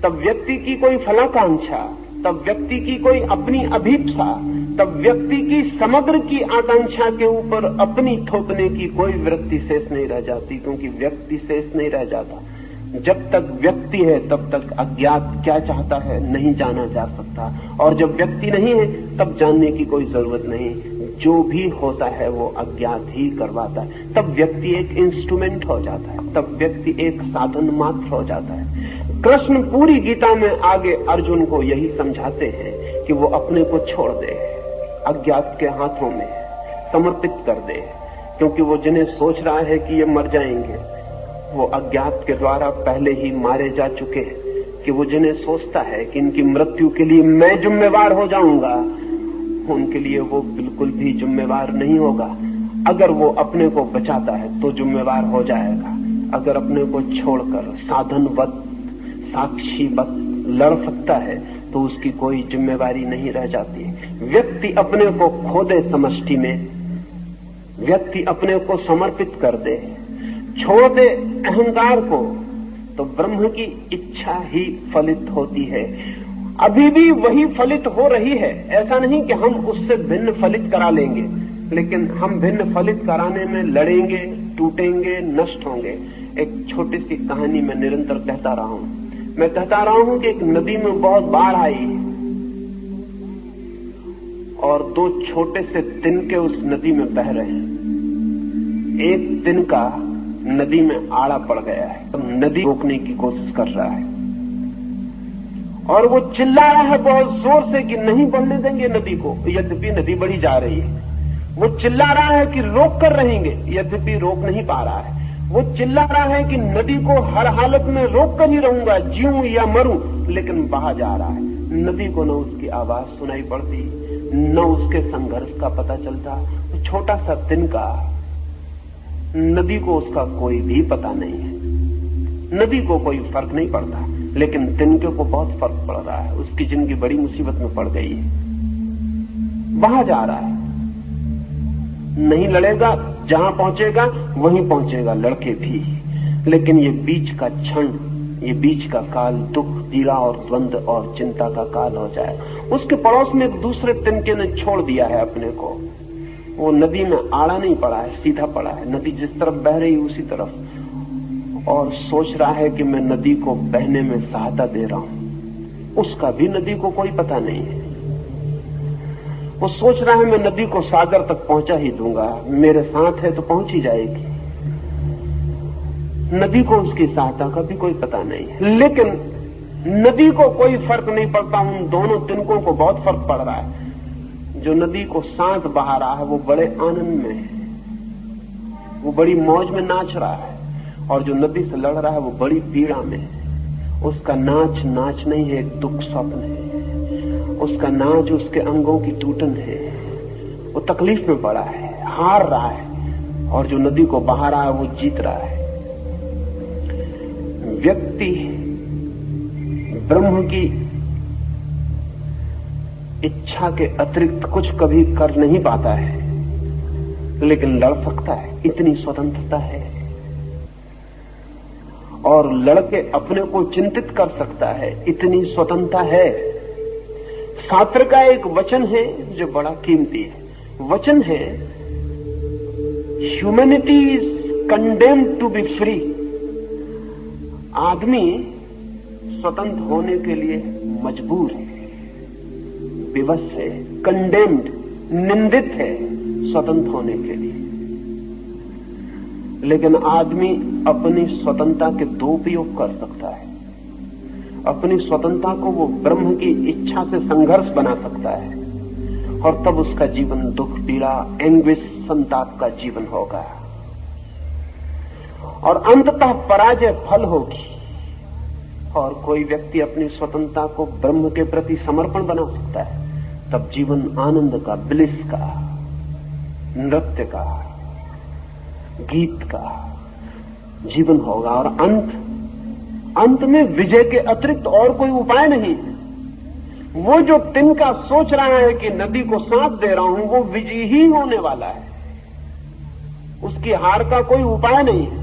तब व्यक्ति की कोई फलाकांक्षा, तब व्यक्ति की कोई अपनी अभीप्सा, तब व्यक्ति की समग्र की आकांक्षा के ऊपर अपनी थोपने की कोई वृत्ति शेष नहीं रह जाती, क्योंकि व्यक्ति शेष नहीं रह जाता। जब तक व्यक्ति है तब तक अज्ञात क्या चाहता है नहीं जाना जा सकता, और जब व्यक्ति नहीं है तब जानने की कोई जरूरत नहीं। जो भी होता है वो अज्ञात ही करवाता है। तब व्यक्ति एक इंस्ट्रूमेंट हो जाता है, तब व्यक्ति एक साधन मात्र हो जाता है। कृष्ण पूरी गीता में आगे अर्जुन को यही समझाते हैं कि वो अपने को छोड़ दे, अज्ञात के हाथों में समर्पित कर दे, क्योंकि वो जिन्हें सोच रहा है कि ये मर जाएंगे वो अज्ञात के द्वारा पहले ही मारे जा चुके हैं। कि वो जिन्हें सोचता है कि इनकी मृत्यु के लिए मैं जिम्मेवार हो जाऊंगा, उनके लिए वो बिल्कुल भी जिम्मेवार नहीं होगा। अगर वो अपने को बचाता है तो जिम्मेवार हो जाएगा। अगर अपने को छोड़कर साधनवत साक्षीवत लड़ सकता है तो उसकी कोई जिम्मेवारी नहीं रह जाती। व्यक्ति अपने को खो दे समष्टि में, व्यक्ति अपने को समर्पित कर दे, छोड़ दे अहंकार को, तो ब्रह्म की इच्छा ही फलित होती है। अभी भी वही फलित हो रही है। ऐसा नहीं कि हम उससे भिन्न फलित करा लेंगे, लेकिन हम भिन्न फलित कराने में लड़ेंगे, टूटेंगे, नष्ट होंगे। एक छोटी सी कहानी मैं निरंतर कहता रहा हूं। मैं कहता रहा हूं कि एक नदी में बहुत बाढ़ आई और दो छोटे से तिनके उस नदी में बह रहे हैं। एक तिनका नदी में आड़ा पड़ गया है, तो नदी रोकने की कोशिश कर रहा है और वो चिल्ला रहा है बहुत जोर से कि नहीं बढ़ने देंगे नदी को, यद्यपि नदी बढ़ी जा रही है। वो चिल्ला रहा है कि रोक कर रहेंगे, यद्यपि रोक नहीं पा रहा है। वो चिल्ला रहा है कि नदी को हर हालत में रोक कर ही रहूंगा, जीऊं या मरूं, लेकिन बहा जा रहा है। नदी को न उसकी आवाज सुनाई पड़ती, न उसके संघर्ष का पता चलता। छोटा सा तिनका, नदी को उसका कोई भी पता नहीं है, नदी को कोई फर्क नहीं पड़ता, लेकिन तिनके को बहुत फर्क पड़ रहा है। उसकी जिंदगी बड़ी मुसीबत में पड़ गई है, बहा जा रहा है। नहीं लड़ेगा, जहां पहुंचेगा वहीं पहुंचेगा, लड़के भी। लेकिन ये बीच का क्षण, ये बीच का काल दुख, पीड़ा और द्वंद और चिंता का काल हो जाए। उसके पड़ोस में एक दूसरे तिनके ने छोड़ दिया है अपने को। वो नदी में आड़ा नहीं पड़ा है, सीधा पड़ा है, नदी जिस तरफ बह रही उसी तरफ, और सोच रहा है कि मैं नदी को बहने में सहायता दे रहा हूं। उसका भी नदी को कोई पता नहीं है। वो सोच रहा है मैं नदी को सागर तक पहुंचा ही दूंगा, मेरे साथ है तो पहुंच ही जाएगी। नदी को उसकी सहायता का भी कोई पता नहीं है, लेकिन नदी को कोई फर्क नहीं पड़ता। उन दोनों तिनकों को बहुत फर्क पड़ रहा है। जो नदी को सांस बहा रहा है वो बड़े आनंद में है, वो बड़ी मौज में नाच रहा है, और जो नदी से लड़ रहा है वो बड़ी पीड़ा में है। उसका नाच नाच नहीं है, एक दुख स्वप्न है। उसका नाच उसके अंगों की टूटन है, वो तकलीफ में पड़ा है, हार रहा है, और जो नदी को बहा रहा है वो जीत रहा है। व्यक्ति ब्रह्म की इच्छा के अतिरिक्त कुछ कभी कर नहीं पाता है, लेकिन लड़ सकता है, इतनी स्वतंत्रता है। और लड़के अपने को चिंतित कर सकता है, इतनी स्वतंत्रता है। शास्त्र का एक वचन है जो बड़ा कीमती है। वचन है, humanity is condemned to be free. आदमी स्वतंत्र होने के लिए मजबूर है। विवश है, कंडेम्ड, निंदित है स्वतंत्र होने के लिए। लेकिन आदमी अपनी स्वतंत्रता के दो उपयोग कर सकता है। अपनी स्वतंत्रता को वो ब्रह्म की इच्छा से संघर्ष बना सकता है, और तब उसका जीवन दुख, पीड़ा, एंग्विश, संताप का जीवन होगा, और अंततः पराजय फल होगी। और कोई व्यक्ति अपनी स्वतंत्रता को ब्रह्म के प्रति समर्पण बना सकता है, तब जीवन आनंद का, ब्लिस का, नृत्य का, गीत का जीवन होगा। और अंत में विजय के अतिरिक्त और कोई उपाय नहीं। वो जो तिनका सोच रहा है कि नदी को साथ दे रहा हूं, वो विजयी ही होने वाला है, उसकी हार का कोई उपाय नहीं है।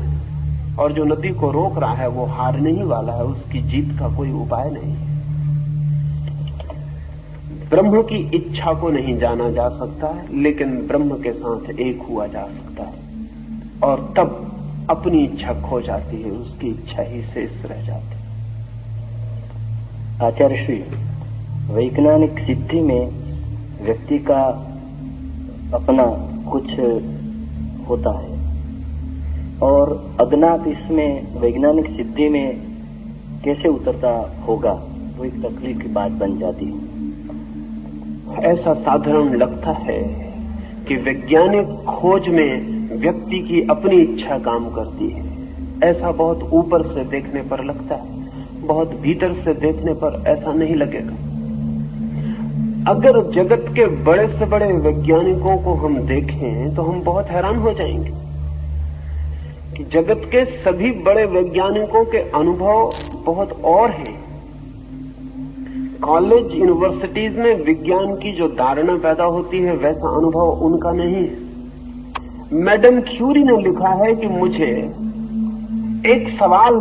और जो नदी को रोक रहा है वो हारने ही वाला है, उसकी जीत का कोई उपाय नहीं है। ब्रह्म की इच्छा को नहीं जाना जा सकता है, लेकिन ब्रह्म के साथ एक हुआ जा सकता है, और तब अपनी इच्छा खो जाती है, उसकी इच्छा ही शेष रह जाती है। आचार्य श्री, वैज्ञानिक सिद्धि में व्यक्ति का अपना कुछ होता है, और अज्ञात इसमें वैज्ञानिक सिद्धि में कैसे उतरता होगा, वो एक तकलीफ की बात बन जाती है। ऐसा साधारण लगता है कि वैज्ञानिक खोज में व्यक्ति की अपनी इच्छा काम करती है। ऐसा बहुत ऊपर से देखने पर लगता है, बहुत भीतर से देखने पर ऐसा नहीं लगेगा। अगर जगत के बड़े से बड़े वैज्ञानिकों को हम देखें तो हम बहुत हैरान हो जाएंगे कि जगत के सभी बड़े वैज्ञानिकों के अनुभव बहुत और हैं। कॉलेज, यूनिवर्सिटीज में विज्ञान की जो धारणा पैदा होती है, वैसा अनुभव उनका नहीं है। मैडम क्यूरी ने लिखा है कि मुझे एक सवाल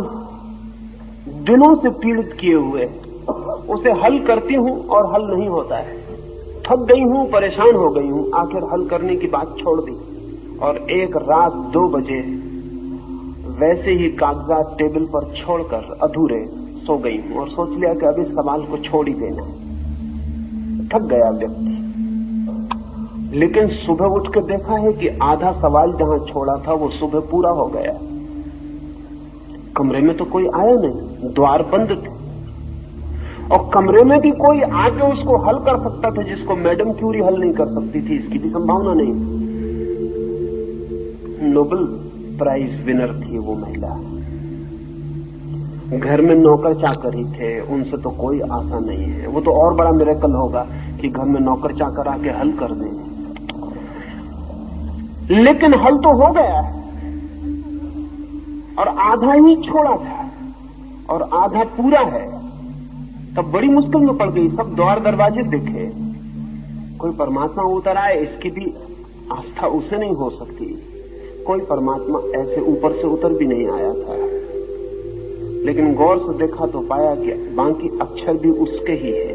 दिनों से पीड़ित किए हुए, उसे हल करती हूं और हल नहीं होता है। थक गई हूं, परेशान हो गई हूं, आखिर हल करने की बात छोड़ दी, और एक रात 2 बजे वैसे ही कागजात टेबल पर छोड़कर अधूरे सो गई हूं, और सोच लिया कि अब इस सवाल को छोड़ ही देना। थक गया व्यक्ति, लेकिन सुबह उठ के देखा है कि आधा सवाल जहां छोड़ा था वो सुबह पूरा हो गया। कमरे में तो कोई आया नहीं, द्वार बंद थे, और कमरे में भी कोई आके उसको हल कर सकता था जिसको मैडम क्यूरी हल नहीं कर सकती थी, इसकी भी संभावना नहीं। नोबेल प्राइज विनर थी वो महिला। घर में नौकर चाकर ही थे, उनसे तो कोई आशा नहीं है। वो तो और बड़ा मिरेकल होगा कि घर में नौकर चाकर आके हल कर दें, लेकिन हल तो हो गया, और आधा ही छोड़ा था और आधा पूरा है। तब बड़ी मुश्किल में पड़ गई, सब द्वार दरवाजे दिखे, कोई परमात्मा उतर आए, इसकी भी आस्था उसे नहीं हो सकती। कोई परमात्मा ऐसे ऊपर से उतर भी नहीं आया था, लेकिन गौर से देखा तो पाया कि बाकी अक्षर भी उसके ही है।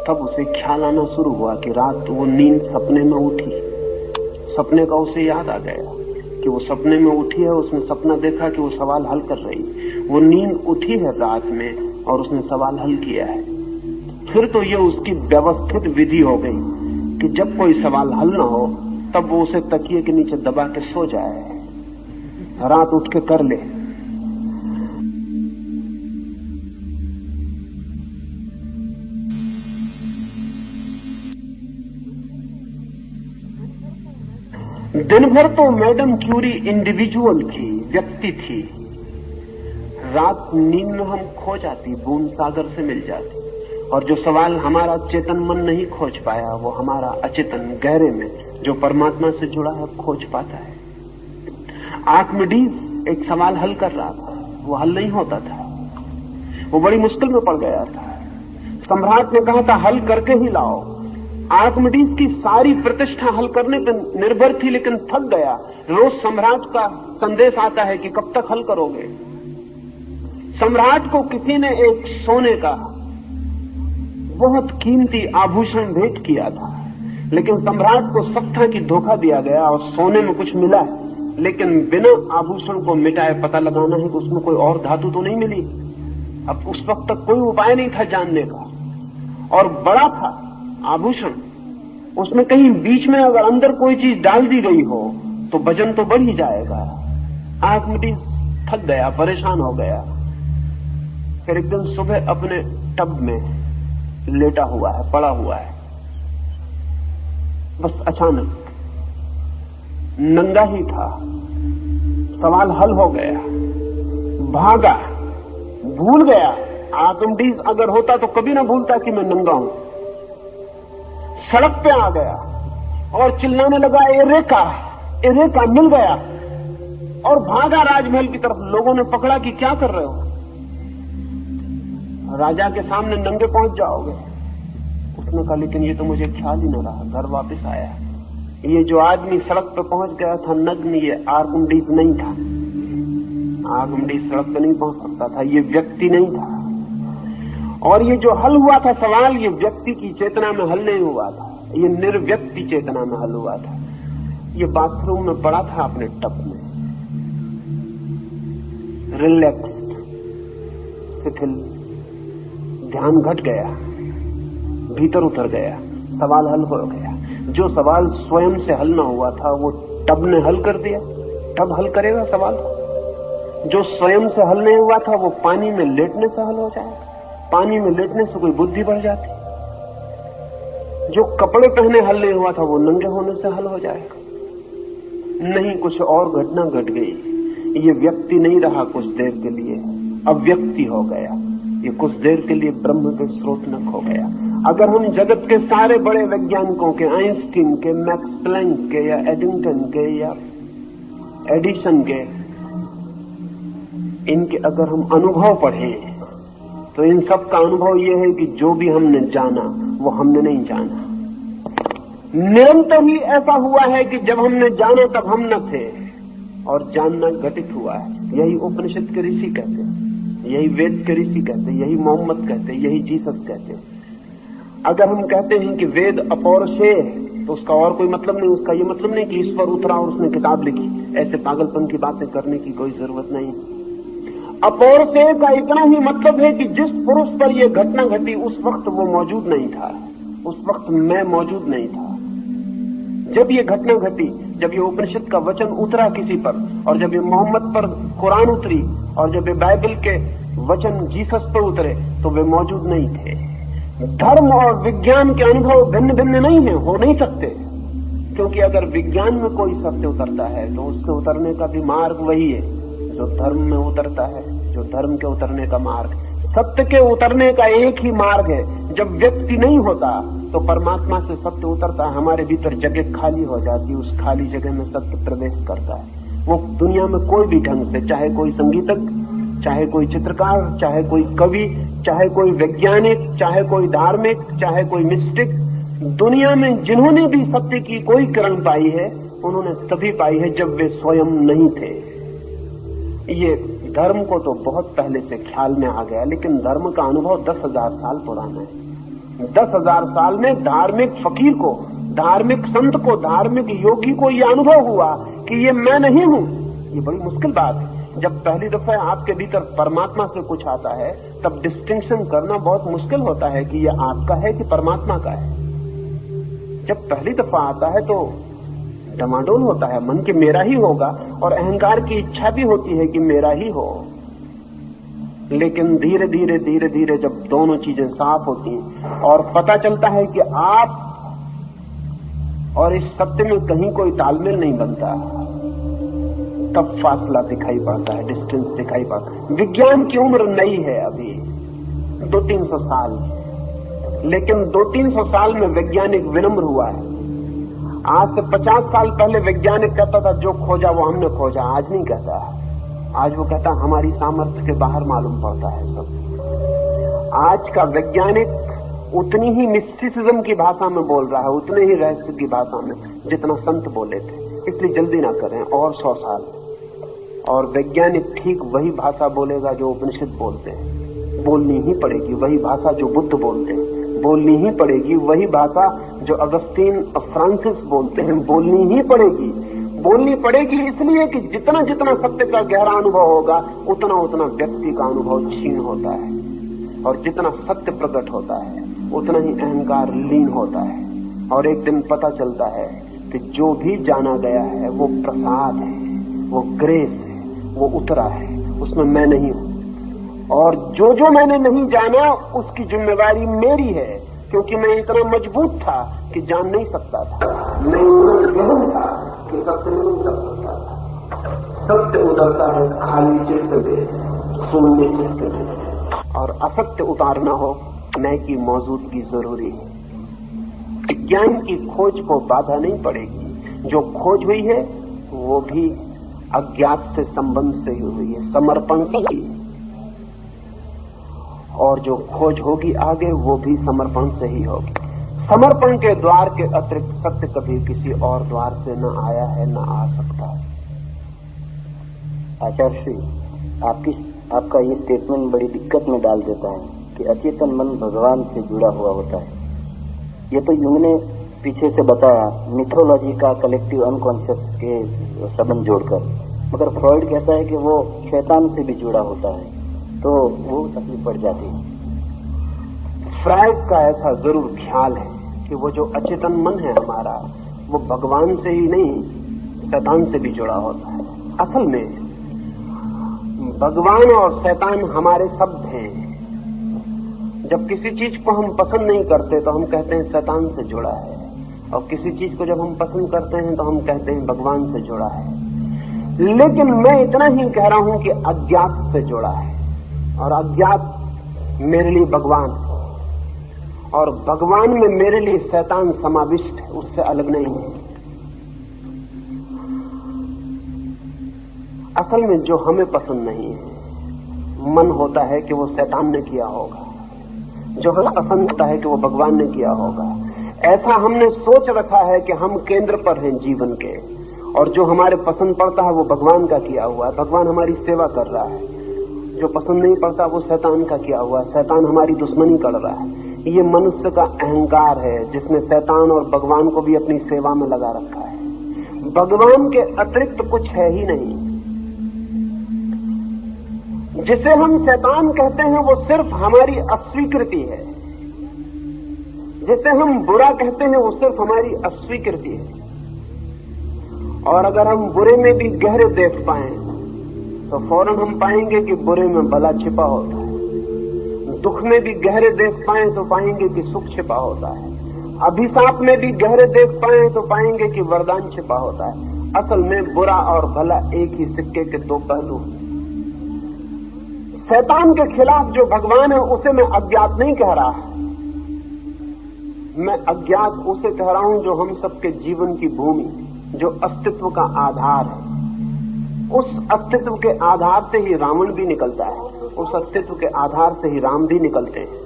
तब उसे ख्याल आना शुरू हुआ कि रात वो नींद सपने में उठी, सपने का उसे याद आ गया कि वो सपने में उठी है, उसने सपना देखा कि वो सवाल हल कर रही। वो नींद उठी है रात में और उसने सवाल हल किया है। फिर तो ये उसकी व्यवस्थित विधि हो गई कि जब कोई सवाल हल ना हो तब वो उसे तकिए के नीचे दबा के सो जाए, रात उठ के कर ले। दिन भर तो मैडम क्यूरी इंडिविजुअल थी, व्यक्ति थी। रात नींद में हम खो जाती, बूंद सागर से मिल जाती, और जो सवाल हमारा चेतन मन नहीं खोज पाया वो हमारा अचेतन गहरे में जो परमात्मा से जुड़ा है खोज पाता है। आर्किमिडीज एक सवाल हल कर रहा था, वो हल नहीं होता था, वो बड़ी मुश्किल में पड़ गया था। सम्राट ने कहा था हल करके ही लाओ। आर्किमिडीज की सारी प्रतिष्ठा हल करने पर निर्भर थी, लेकिन थक गया। रोज सम्राट का संदेश आता है कि कब तक हल करोगे। सम्राट को किसी ने एक सोने का बहुत कीमती आभूषण भेंट किया था, लेकिन सम्राट को शक था कि धोखा दिया गया और सोने में कुछ मिला है, लेकिन बिना आभूषण को मिटाए पता लगाना है कि उसमें कोई और धातु तो नहीं मिली। अब उस वक्त तक कोई उपाय नहीं था जानने का, और बड़ा था आभूषण, उसमें कहीं बीच में अगर अंदर कोई चीज डाल दी गई हो तो वजन तो बढ़ ही जाएगा। आर्किमिडीज थक गया, परेशान हो गया। फिर एक दिन सुबह अपने टब में लेटा हुआ है, पड़ा हुआ है, बस अचानक नंगा ही था, सवाल हल हो गया, भागा, भूल गया। आर्किमिडीज अगर होता तो कभी ना भूलता कि मैं नंगा हूं। सड़क पे आ गया और चिल्लाने लगा, एरेका एरेका, मिल गया, और भागा राजमहल की तरफ। लोगों ने पकड़ा कि क्या कर रहे हो, राजा के सामने नंगे पहुंच जाओगे। उसने कहा लेकिन ये तो मुझे ख्याल ही न रहा। घर वापस आया, ये जो आदमी सड़क पे पहुंच गया था नग्न, ये आर्किमिडीज नहीं था। आर्किमिडीज सड़क पे नहीं पहुंच सकता था, ये व्यक्ति नहीं था। और ये जो हल हुआ था सवाल, ये व्यक्ति की चेतना में हल नहीं हुआ था, ये निर्व्यक्ति चेतना में हल हुआ था। ये बाथरूम में पड़ा था अपने टब में, रिलैक्स्ड, शिथिल, ध्यान घट गया, भीतर उतर गया, सवाल हल हो गया। जो सवाल स्वयं से हल ना हुआ था वो टब ने हल कर दिया। टब हल करेगा सवाल। जो स्वयं से हल नहीं हुआ था वो पानी में लेटने से हल हो जाएगा। पानी में लेटने से कोई बुद्धि बढ़ जाती। जो कपड़े पहने हल नहीं हुआ था वो नंगे होने से हल हो जाएगा। नहीं, कुछ और घटना घट गई। ये व्यक्ति नहीं रहा कुछ देर के लिए, अव्यक्ति हो गया। ये कुछ देर के लिए ब्रह्म के स्रोतनक हो गया। अगर हम जगत के सारे बड़े वैज्ञानिकों के, आइंस्टीन के, मैक्स प्लैंक के, या एडिंगटन के, या एडिसन के, इनके अगर हम अनुभव पढ़ें तो इन सब का अनुभव यह है कि जो भी हमने जाना वो हमने नहीं जाना। निरंतर ही ऐसा हुआ है कि जब हमने जाना तब हम न थे, और जानना घटित हुआ है। यही उपनिषद के ऋषि कहते हैं, यही वेद के ऋषि कहते हैं, यही मोहम्मद कहते हैं, यही जीसस कहते हैं। अगर हम कहते हैं कि वेद अपौरुषेय है तो उसका और कोई मतलब नहीं। उसका ये मतलब नहीं कि ईश्वर उतरा और उसने किताब लिखी। ऐसे पागलपन की बातें करने की कोई जरूरत नहीं। अपौरुषेय का इतना ही मतलब है कि जिस पुरुष पर यह घटना घटी उस वक्त वो मौजूद नहीं था, उस वक्त मैं मौजूद नहीं था। जब ये घटना घटी, जब ये उपनिषद का वचन उतरा किसी पर, और जब ये मोहम्मद पर कुरान उतरी, और जब ये बाइबल के वचन जीसस पर उतरे, तो वे मौजूद नहीं थे। धर्म और विज्ञान के अनुभव भिन्न भिन्न नहीं है, हो नहीं सकते। क्योंकि अगर विज्ञान में कोई सत्य उतरता है तो उसके उतरने का भी मार्ग वही है जो धर्म में उतरता है, जो धर्म के उतरने का मार्ग। सत्य के उतरने का एक ही मार्ग है। जब व्यक्ति नहीं होता तो परमात्मा से सत्य उतरता है, हमारे भीतर जगह खाली हो जाती है, उस खाली जगह में सत्य प्रवेश करता है। वो दुनिया में कोई भी ढंग से, चाहे कोई संगीतज्ञ, चाहे कोई चित्रकार, चाहे कोई कवि, चाहे कोई वैज्ञानिक, चाहे कोई धार्मिक, चाहे कोई मिस्टिक, दुनिया में जिन्होंने भी सत्य की कोई किरण पाई है उन्होंने तभी पाई है जब वे स्वयं नहीं थे। ये धर्म को तो बहुत पहले से ख्याल में आ गया, लेकिन धर्म का अनुभव 10,000 साल पुराना है। 10,000 साल में धार्मिक फकीर को, धार्मिक संत को, धार्मिक योगी को यह अनुभव हुआ कि ये मैं नहीं हूं। ये बड़ी मुश्किल बात है। जब पहली दफा आपके भीतर परमात्मा से कुछ आता है तब डिस्टिंक्शन करना बहुत मुश्किल होता है कि यह आपका है कि परमात्मा का है। जब पहली दफा आता है तो डमाडोल होता है मन कि मेरा ही होगा, और अहंकार की इच्छा भी होती है कि मेरा ही हो। लेकिन धीरे धीरे धीरे धीरे जब दोनों चीजें साफ होती हैं और पता चलता है कि आप और इस सत्य में कहीं कोई तालमेल नहीं बनता, तब फासला दिखाई पड़ता है, डिस्टेंस दिखाई पड़ता है। विज्ञान की उम्र नई है, अभी 200-300 साल, लेकिन 200-300 साल में वैज्ञानिक विनम्र हुआ है। आज से 50 साल पहले वैज्ञानिक कहता था जो खोजा वो हमने खोजा, आज नहीं कहता। आज वो कहता हमारी सामर्थ्य के बाहर मालूम पड़ता है सब। आज का वैज्ञानिक उतनी ही मिस्टिसिज्म की भाषा में बोल रहा है, उतने ही रहस्य की भाषा में जितना संत बोले थे। इसलिए जल्दी ना करें, और 100 साल और वैज्ञानिक ठीक वही भाषा बोलेगा जो उपनिषद बोलते हैं। बोलनी ही पड़ेगी वही भाषा जो बुद्ध बोलते हैं, बोलनी ही पड़ेगी वही भाषा जो अगस्तीन फ्रांसिस बोलते हैं, बोलनी ही पड़ेगी। बोलनी पड़ेगी इसलिए कि जितना जितना सत्य का गहरा अनुभव होगा उतना उतना व्यक्ति का अनुभव क्षीण होता है, और जितना सत्य प्रकट होता है उतना ही अहंकार लीन होता है और एक दिन पता चलता है कि जो भी जाना गया है वो प्रसाद है, वो ग्रेस है, वो उतरा है, उसमें मैं नहीं हूं। और जो जो मैंने नहीं जाना उसकी जिम्मेवारी मेरी है, क्योंकि मैं इतना मजबूत था कि जान नहीं सकता था, मैं इतना गहन था कि सत्य नहीं कर सकता था। सत्य उतरता है खाली चित्त में, शून्य चित्त में, और असत्य उतारना हो मैं की मौजूदगी जरूरी है। ज्ञान की खोज को बाधा नहीं पड़ेगी, जो खोज हुई है वो भी अज्ञात से संबंध से ही हुई है, समर्पण से ही, और जो खोज होगी आगे वो भी समर्पण से ही होगी। समर्पण के द्वार के अतिरिक्त सत्य कभी किसी और द्वार से न आया है न आ सकता है। आचार्य श्री, आपका ये स्टेटमेंट बड़ी दिक्कत में डाल देता है कि अचेतन मन भगवान से जुड़ा हुआ होता है। ये तो यूंग ने पीछे से बताया मिथोलॉजी का कलेक्टिव अनकॉन्शियस के संबंध जोड़कर, मगर फ्रॉइड कहता है कि वो शैतान से भी जुड़ा होता है, तो वो तकलीफ पड़ जाती है। फ्राइड का ऐसा जरूर ख्याल है कि वो जो अचेतन मन है हमारा, वो भगवान से ही नहीं शैतान से भी जुड़ा होता है। असल में भगवान और शैतान हमारे शब्द हैं। जब किसी चीज को हम पसंद नहीं करते तो हम कहते हैं शैतान से जुड़ा है, और किसी चीज को जब हम पसंद करते हैं तो हम कहते हैं भगवान से जुड़ा है। लेकिन मैं इतना ही कह रहा हूं कि अज्ञात से जुड़ा है, और अज्ञात मेरे लिए भगवान है, और भगवान में मेरे लिए शैतान समाविष्ट है, उससे अलग नहीं है। असल में जो हमें पसंद नहीं है, मन होता है कि वो शैतान ने किया होगा, जो हमें पसंद होता है कि वो भगवान ने किया होगा। ऐसा हमने सोच रखा है कि हम केंद्र पर हैं जीवन के, और जो हमारे पसंद पड़ता है वो भगवान का किया हुआ है, भगवान हमारी सेवा कर रहा है। जो पसंद नहीं पड़ता वो शैतान का किया हुआ है, शैतान हमारी दुश्मनी कर रहा है। ये मनुष्य का अहंकार है जिसने शैतान और भगवान को भी अपनी सेवा में लगा रखा है। भगवान के अतिरिक्त कुछ है ही नहीं। जिसे हम शैतान कहते हैं वो सिर्फ हमारी अस्वीकृति है, जिसे हम बुरा कहते हैं वो सिर्फ हमारी अस्वीकृति है। और अगर हम बुरे में भी गहरे देख पाएं तो फौरन हम पाएंगे कि बुरे में भला छिपा होता है। दुख में भी गहरे देख पाएं तो पाएंगे कि सुख छिपा होता है। अभिशाप में भी गहरे देख पाएं तो पाएंगे कि वरदान छिपा होता है। असल में बुरा और भला एक ही सिक्के के दो पहलू हैं। शैतान के खिलाफ जो भगवान है उसे मैं अज्ञात नहीं कह रहा, मैं अज्ञात उसे कह रहा हूं जो हम सबके जीवन की भूमि, जो अस्तित्व का आधार है। उस अस्तित्व के आधार से ही रावण भी निकलता है, उस अस्तित्व के आधार से ही राम भी निकलते हैं,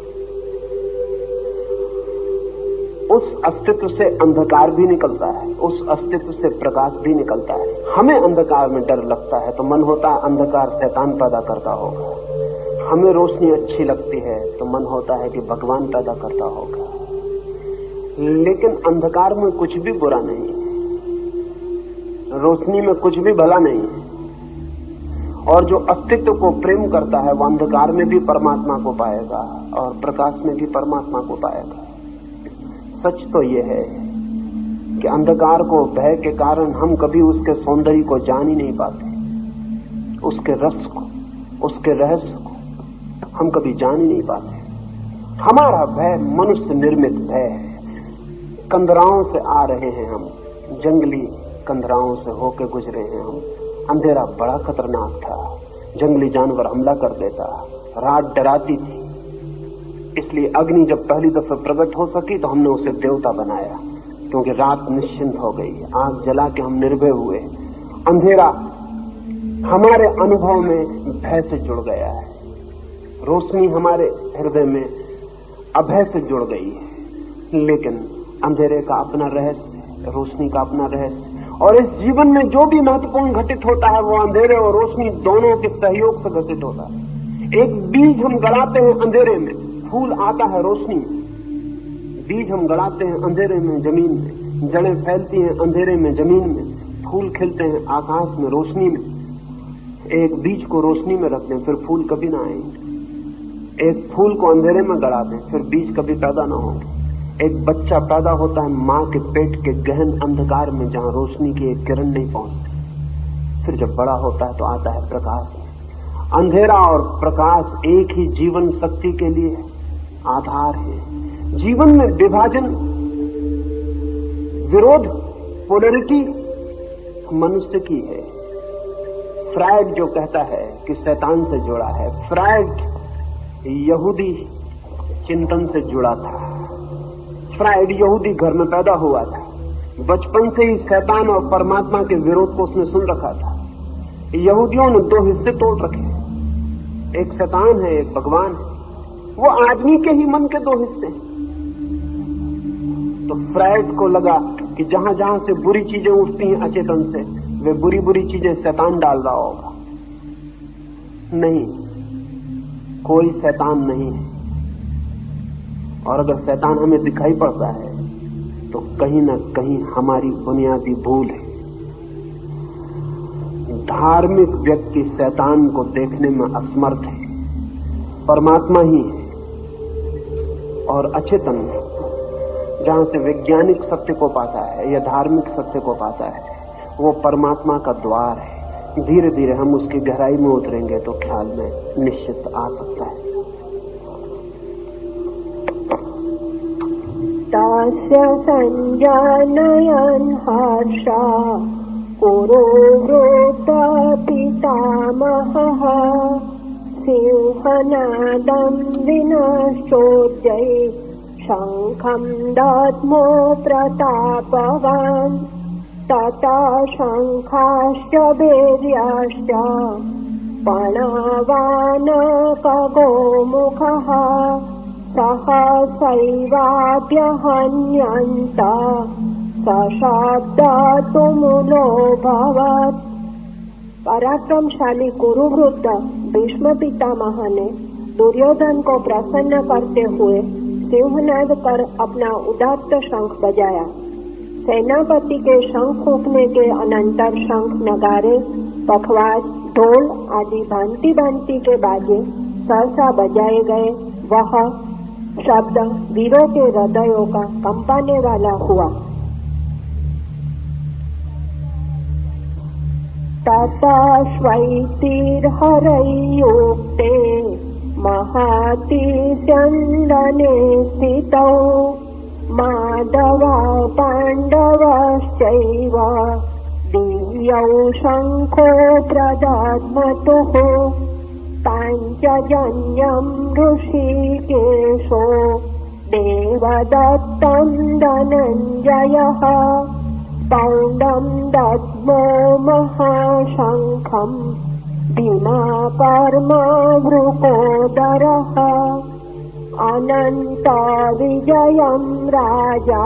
उस अस्तित्व से अंधकार भी निकलता है, उस अस्तित्व से प्रकाश भी निकलता है। हमें अंधकार में डर लगता है तो मन होता है अंधकार शैतान पैदा करता होगा। हमें रोशनी अच्छी लगती है तो मन होता है कि भगवान पैदा करता होगा। लेकिन अंधकार में कुछ भी बुरा नहीं है, रोशनी में कुछ भी भला नहीं है। और जो अस्तित्व को प्रेम करता है वो अंधकार में भी परमात्मा को पाएगा और प्रकाश में भी परमात्मा को पाएगा। सच तो यह है कि अंधकार को भय के कारण हम कभी उसके सौंदर्य को जान ही नहीं पाते, उसके रस को, उसके रहस्य को हम कभी जान ही नहीं पाते। हमारा भय मनुष्य निर्मित भय है। कंदराओं से आ रहे हैं हम, जंगली कंदराओं से होकर गुजरे हैं हम। अंधेरा बड़ा खतरनाक था, जंगली जानवर हमला कर देता, रात डराती थी। इसलिए अग्नि जब पहली दफे प्रकट हो सकी तो हमने उसे देवता बनाया, क्योंकि रात निश्चिंत हो गई, आग जला के हम निर्भय हुए। अंधेरा हमारे अनुभव में भय से जुड़ गया है, रोशनी हमारे हृदय में अभय से जुड़ गई है। लेकिन अंधेरे का अपना रहस्य, रोशनी का अपना रहस्य। और इस जीवन में जो भी महत्वपूर्ण घटित होता है वो अंधेरे और रोशनी दोनों के सहयोग से घटित होता है। एक बीज हम गड़ाते हैं अंधेरे में, फूल आता है रोशनी में। बीज हम गड़ाते हैं अंधेरे में जमीन में, जड़ें फैलती हैं अंधेरे में जमीन में, फूल खिलते हैं आकाश में रोशनी में। एक बीज को रोशनी में रख दें फिर फूल कभी ना आएंगे। एक फूल को अंधेरे में गड़ा दें, फिर बीज कभी पैदा ना होंगे। एक बच्चा पैदा होता है मां के पेट के गहन अंधकार में, जहां रोशनी की एक किरण नहीं पहुंचती। फिर जब बड़ा होता है तो आता है प्रकाश में। अंधेरा और प्रकाश एक ही जीवन शक्ति के लिए आधार है। जीवन में विभाजन, विरोध, पोलरिटी मनुष्य की है। फ्रायड जो कहता है कि शैतान से जुड़ा है, फ्रायड यहूदी चिंतन से जुड़ा था। फ्रायड यहूदी घर में पैदा हुआ था। बचपन से ही शैतान और परमात्मा के विरोध को उसने सुन रखा था। यहूदियों ने दो हिस्से तोड़ रखे, एक शैतान है, एक भगवान है। वो आदमी के ही मन के दो हिस्से। तो फ्रायड को लगा कि जहां जहां से बुरी चीजें उठती हैं अचेतन से, वे बुरी बुरी चीजें शैतान डाल रहा होगा। नहीं, कोई शैतान नहीं है। और अगर शैतान हमें दिखाई पड़ता है तो कहीं न कहीं हमारी बुनियादी भूल है। धार्मिक व्यक्ति शैतान को देखने में असमर्थ है, परमात्मा ही है। और अचेतन जहां से वैज्ञानिक सत्य को पाता है या धार्मिक सत्य को पाता है, वो परमात्मा का द्वार है। धीरे धीरे हम उसकी गहराई में उतरेंगे तो ख्याल में निश्चित आ सकता है। तास्य संजानयन् हर्षा पुरोवृत्त पितामहः सिंहनादं विनश्चोद्यै शङ्खं दद्मो प्रतापवान् तथा शङ्खाश्च वीर्याश्च पणवानकगोमुखः सहसैवाभ्यहन्यन्त सशब्दतुमुलोऽभवत्। पराक्रमशाली कुरुवृत्त भीष्म पितामह ने दुर्योधन को प्रसन्न करते हुए सिंहनाद कर अपना उदात्त शंख बजाया। सेनापति के शंख फूंकने के अनंतर शंख, नगारे, पखवाज, ढोल आदि भांति भांति के बाजे सहसा बजाए गए। वह शब्द वीरों के हृदयों का कंपाने वाला हुआ। ततश्वैतिर्हरैयुक्ते महातिस्यन्दने स्थितौ माधवा पाण्डवश्चैव दिव्यौ शङ्खो प्रदध्मतुः पाञ्चजन्यं ऋषिकेशो देवदत्तं धनञ्जयः पौण्डं दद्मो महाशङ्खं भीमाकर्मा वृकोदरः अनन्तविजयं राजा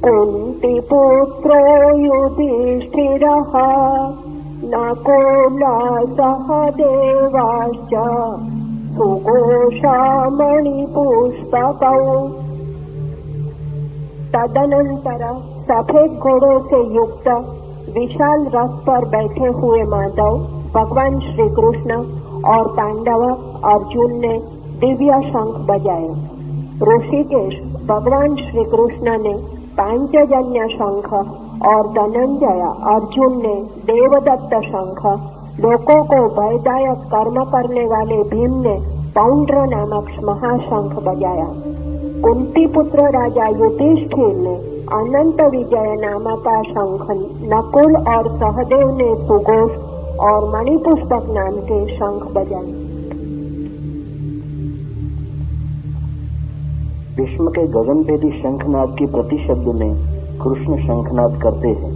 कुन्तीपुत्रो युधिष्ठिरः नकुलसहदेवाश्च सुघोषमणिपुष्पकौ। तदनंतर सफेद घोड़ों से युक्त विशाल रथ पर बैठे हुए माधव, भगवान श्री कृष्ण और पांडव अर्जुन ने दिव्य शंख बजाए। ऋषिकेश भगवान श्री कृष्ण ने पांचजन्य शंख और धनंजय अर्जुन ने देवदत्त शंख, लोगों को भयदायक कर्म करने वाले भीम ने पौंड्र नामक महाशंख बजाया। कुंती पुत्र राजा युधिष्ठिर ने अनंत विजय नामक का शंख, नकुल और सहदेव ने सुघोष और मणिपुष्पक नाम के शंख बजाए। भीष्म के गगनभेदी शंखनाद की प्रति शब्द में कृष्ण शंखनाद करते हैं,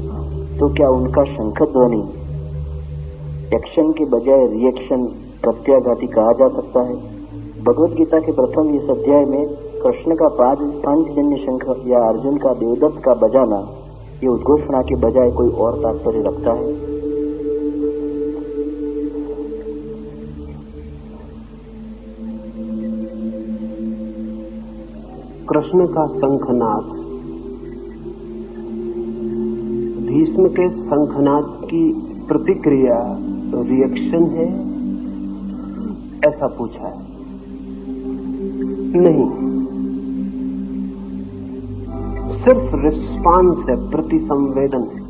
तो क्या उनका शंख ध्वनि एक्शन के बजाय रिएक्शन, प्रत्याघाती कहा जा सकता है? भगवद गीता के प्रथम इस अध्याय में कृष्ण का पांचजन्य शंख या अर्जुन का देवदत्त का बजाना ये उद्घोषणा के बजाय कोई और तात्पर्य रखता है? कृष्ण का शंखनाद भीष्म के शंखनाद की प्रतिक्रिया, रिएक्शन है, ऐसा पूछा है। नहीं, सिर्फ रिस्पांस है, प्रति संवेदन है।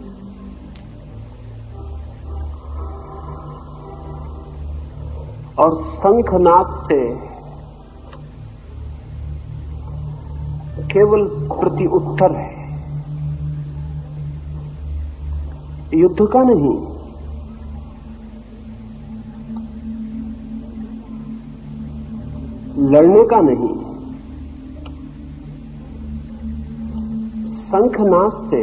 और शंखनाद से केवल प्रति उत्तर है, युद्ध का नहीं। लड़ने का नहीं। शंखनाद से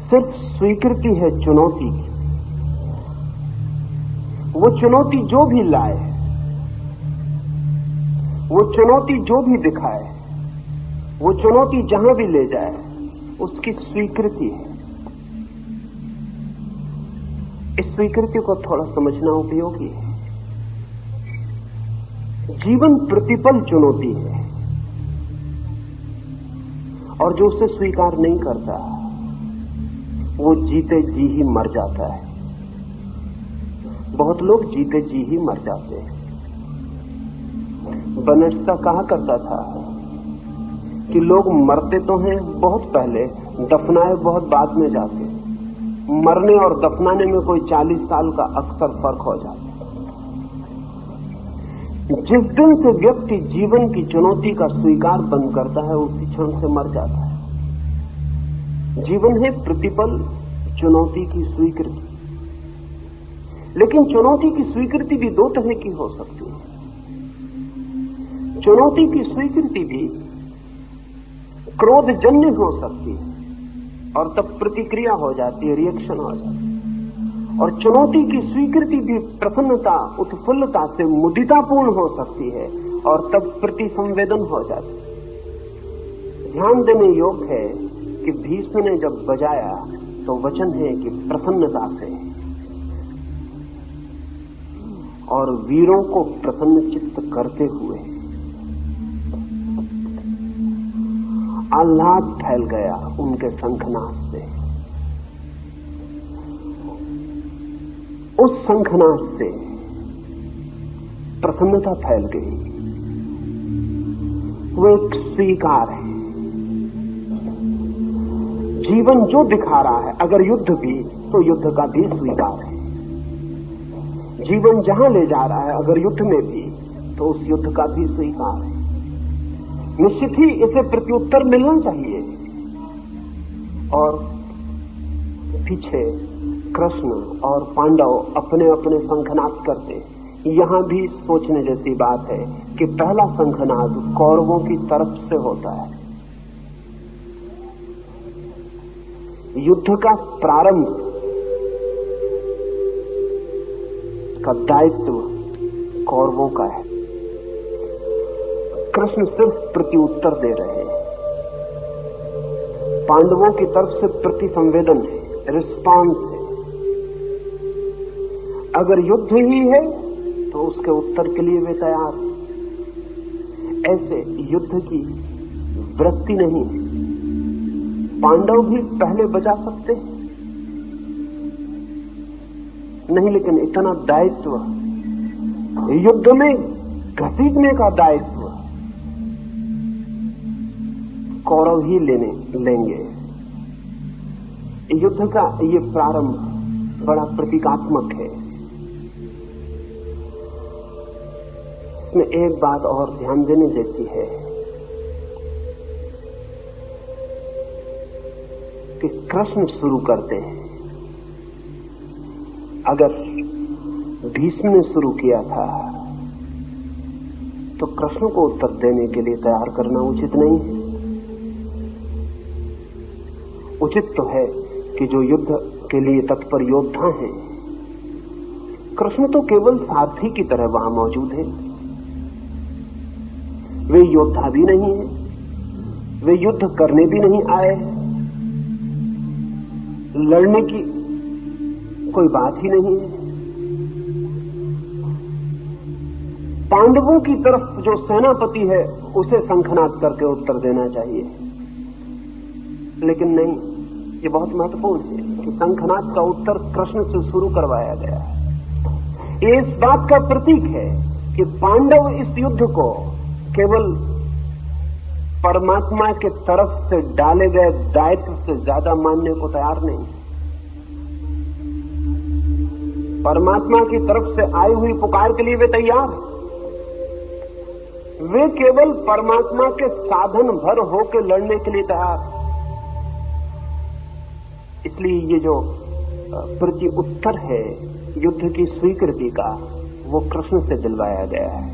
सिर्फ स्वीकृति है चुनौती की। वो चुनौती जो भी लाए, वो चुनौती जो भी दिखाए, वो चुनौती जहां भी ले जाए, उसकी स्वीकृति है। इस स्वीकृति को थोड़ा समझना उपयोगी है। जीवन प्रतिपल चुनौती है, और जो उसे स्वीकार नहीं करता वो जीते जी ही मर जाता है। बहुत लोग जीते जी ही मर जाते हैं। बनस्ता कहा करता था कि लोग मरते तो हैं बहुत पहले, दफनाए बहुत बाद में जाते। मरने और दफनाने में कोई 40 साल का अक्सर फर्क हो जाता है। जिस दिन से व्यक्ति जीवन की चुनौती का स्वीकार बंद करता है, उसी क्षण से मर जाता है। जीवन है प्रतिपल चुनौती की स्वीकृति। लेकिन चुनौती की स्वीकृति भी दो तरह की हो सकती है। चुनौती की स्वीकृति भी क्रोधजन्य हो सकती है, और तब प्रतिक्रिया हो जाती है, रिएक्शन हो जाती है। और चुनौती की स्वीकृति भी प्रसन्नता, उत्फुल्लता से मुदितापूर्ण हो सकती है, और तब प्रति संवेदन हो जाती है। ध्यान देने योग्य है कि भीष्म ने जब बजाया तो वचन है कि प्रसन्नता से, और वीरों को प्रसन्न चित्त करते हुए आह्लाद फैल गया उनके शंखनाद से। उस शंखनाद से प्रसन्नता फैल गई। वो एक स्वीकार है। जीवन जो दिखा रहा है, अगर युद्ध भी, तो युद्ध का भी स्वीकार है। जीवन जहां ले जा रहा है, अगर युद्ध में भी, तो उस युद्ध का भी स्वीकार है। निश्चित ही इसे प्रत्युत्तर मिलना चाहिए। और पीछे कृष्ण और पांडव अपने अपने शंखनाद करते। यहां भी सोचने जैसी बात है कि पहला शंखनाद कौरवों की तरफ से होता है। युद्ध का प्रारंभ का दायित्व कौरवों का है। कृष्ण सिर्फ प्रत्युत्तर दे रहे हैं। पांडवों की तरफ से प्रति संवेदन है, रिस्पांस है। अगर युद्ध ही है तो उसके उत्तर के लिए वे तैयार हैं। ऐसे युद्ध की वृत्ति नहीं। पांडव भी पहले बचा सकते नहीं, लेकिन इतना दायित्व, युद्ध में घसीटने का दायित्व कौरव ही लेंगे। युद्ध का ये प्रारंभ बड़ा प्रतीकात्मक है। इसमें एक बात और ध्यान देने जैसी है कि कृष्ण शुरू करते हैं। अगर भीष्म ने शुरू किया था तो कृष्ण को उत्तर देने के लिए तैयार करना उचित नहीं है। उचित तो है कि जो युद्ध के लिए तत्पर योद्धा हैं, कृष्ण तो केवल सारथी की तरह वहां मौजूद है। वे योद्धा भी नहीं है, वे युद्ध करने भी नहीं आए, लड़ने की कोई बात ही नहीं है। पांडवों की तरफ जो सेनापति है उसे शंखनाद करके उत्तर देना चाहिए, लेकिन नहीं। ये बहुत महत्वपूर्ण है कि शंखनाद का उत्तर कृष्ण से शुरू करवाया गया है। ये इस बात का प्रतीक है कि पांडव इस युद्ध को केवल परमात्मा के तरफ से डाले गए दायित्व से ज्यादा मानने को तैयार नहीं। परमात्मा की तरफ से आई हुई पुकार के लिए वे तैयार हैं। वे केवल परमात्मा के साधन भर होकर लड़ने के लिए तैयार हैं। इसलिए ये जो प्रति उत्तर है युद्ध की स्वीकृति का, वो कृष्ण से दिलवाया गया है।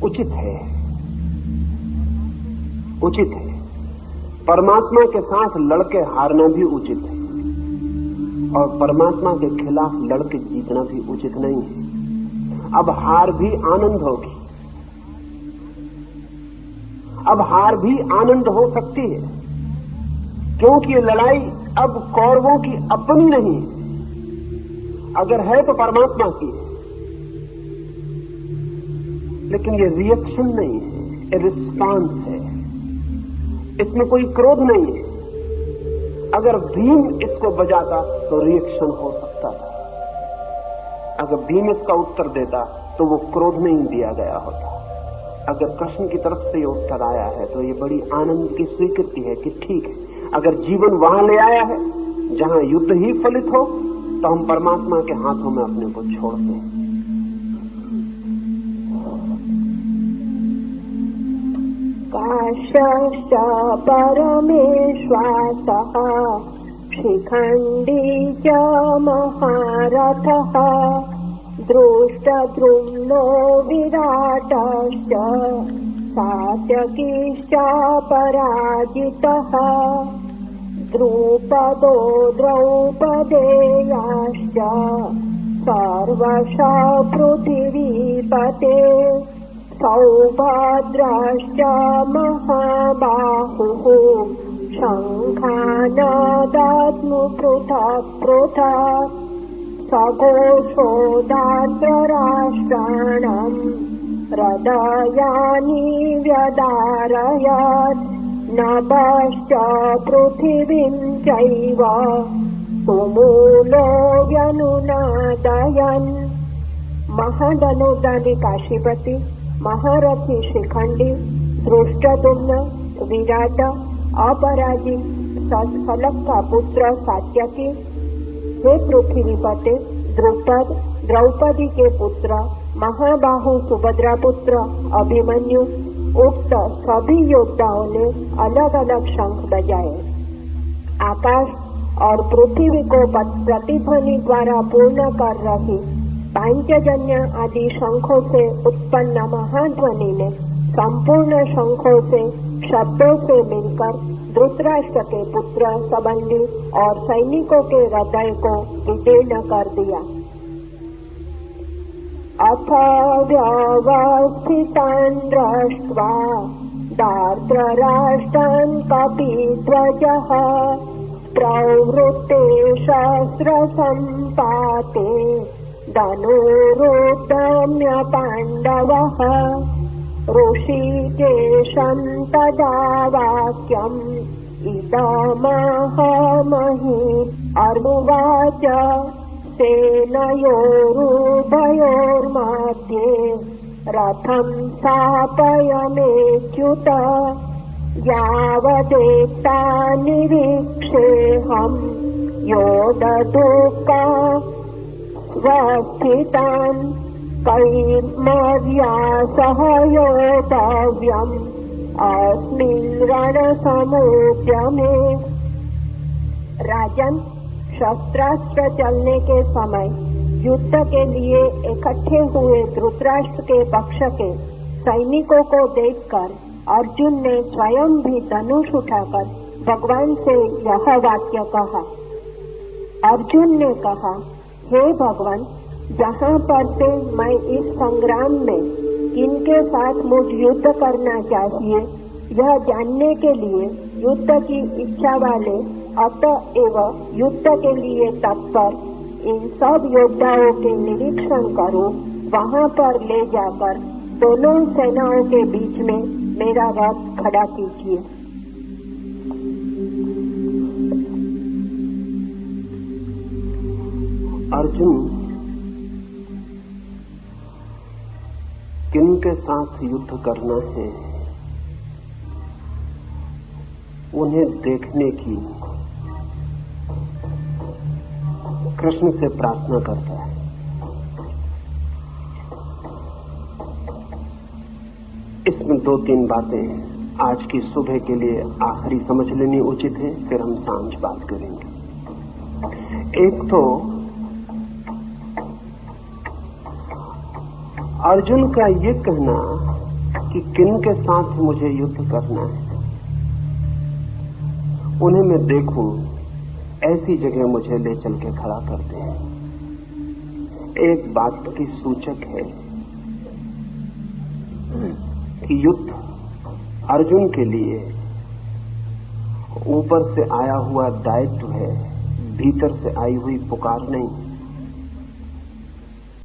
उचित है, उचित है। परमात्मा के साथ लड़के हारना भी उचित है और परमात्मा के खिलाफ लड़के जीतना भी उचित नहीं है। अब हार भी आनंद होगी, अब हार भी आनंद हो सकती है, क्योंकि ये लड़ाई अब कौरवों की अपनी नहीं है। अगर है तो परमात्मा की है, लेकिन ये रिएक्शन नहीं है, ये रिस्पांस है। इसमें कोई क्रोध नहीं है। अगर भीम इसको बजाता तो रिएक्शन हो सकता था। अगर भीम इसका उत्तर देता तो वो क्रोध नहीं दिया गया होता। अगर कृष्ण की तरफ से ये उत्तर आया है तो ये बड़ी आनंद की स्वीकृति है कि ठीक है, अगर जीवन वहां ले आया है जहां युद्ध ही फलित हो, तो हम परमात्मा के हाथों में अपने को छोड़ते हैं। काश्यश्च परमेश्वासः शिखण्डी च महारथः दृष्टद्रुम्नो विराटश्च सात्यकिश्च पराजितः द्रुपदो द्रौपदेयाश्च सर्वशः पृथिवीपते सौभद्राश्च महाबाहुः शङ्खानादात्मु पृथक् पृथक् सघोषोदात्तराष्ट्राणाम् हृदयानि व्यदारयत् नभश्च पृथिवीं चैव तुमूलो व्यनुनादयन्। महदनुदानी काशीपति, महारथी शिखंडी, दृष्टद्युम्न, विराट, अपराजित, सत्फलक का पुत्र सात्यकी, हे पृथ्वीपते, द्रुपद, द्रौपदी के पुत्र, महाबाहु सुभद्रा पुत्र अभिमन्यु, उक्त सभी योद्धाओं ने अलग अलग शंख बजाए। आकाश और पृथ्वी को प्रतिध्वनि द्वारा पूर्ण कर रही पांचजन्य आदि शंखों से उत्पन्न महाध्वनि ने संपूर्ण शंखों से शब्दों से मिलकर धृतराष्ट्र के पुत्र संबंधी और सैनिकों के हृदय को विदीर्ण कर दिया। अथ व्यवस्थितान् दृष्ट्वा दार्तराष्ट्रान् कपिध्वजः प्रवृत्ते शस्त्रसम्पाते धनुरुद्यम्य पाण्डवः ऋषिकेशं तदा वाक्यम् इदमाहमहि अर्नुवाच सेनयोरुभयोर्मध्ये रथं स्थापयमेच्युत यावदेता निरीक्षेऽहं योधदुःखा स्वस्थितान् कैर्मर्या सह योद्धव्यम् अस्मिन् रणसमुद्यमे। राजन, शस्त्रास्त्र चलने के समय युद्ध के लिए इकट्ठे हुए धृतराष्ट्र के पक्ष के सैनिकों को देखकर अर्जुन ने स्वयं भी धनुष उठाकर भगवान से यह वाक्य कहा। अर्जुन ने कहा, हे भगवान, जहाँ पर से मैं इस संग्राम में किनके साथ मुझ युद्ध करना चाहिए यह जानने के लिए युद्ध की इच्छा वाले अतएव युद्ध के लिए तत्पर इन सब योद्धाओं के निरीक्षण करो। वहाँ पर ले जाकर दोनों सेनाओं के बीच में मेरा रथ खड़ा कीजिए। अर्जुन किनके साथ युद्ध करना है उन्हें देखने की कृष्ण से प्रार्थना करता है। इसमें 2-3 बातें आज की सुबह के लिए आखिरी समझ लेनी उचित है, फिर हम सांझ बात करेंगे। एक तो अर्जुन का ये कहना कि किन के साथ मुझे युद्ध करना है, उन्हें मैं देखूं ऐसी जगह मुझे ले चल के खड़ा करते हैं, एक बात की सूचक है कि युद्ध अर्जुन के लिए ऊपर से आया हुआ दायित्व है, भीतर से आई हुई पुकार नहीं।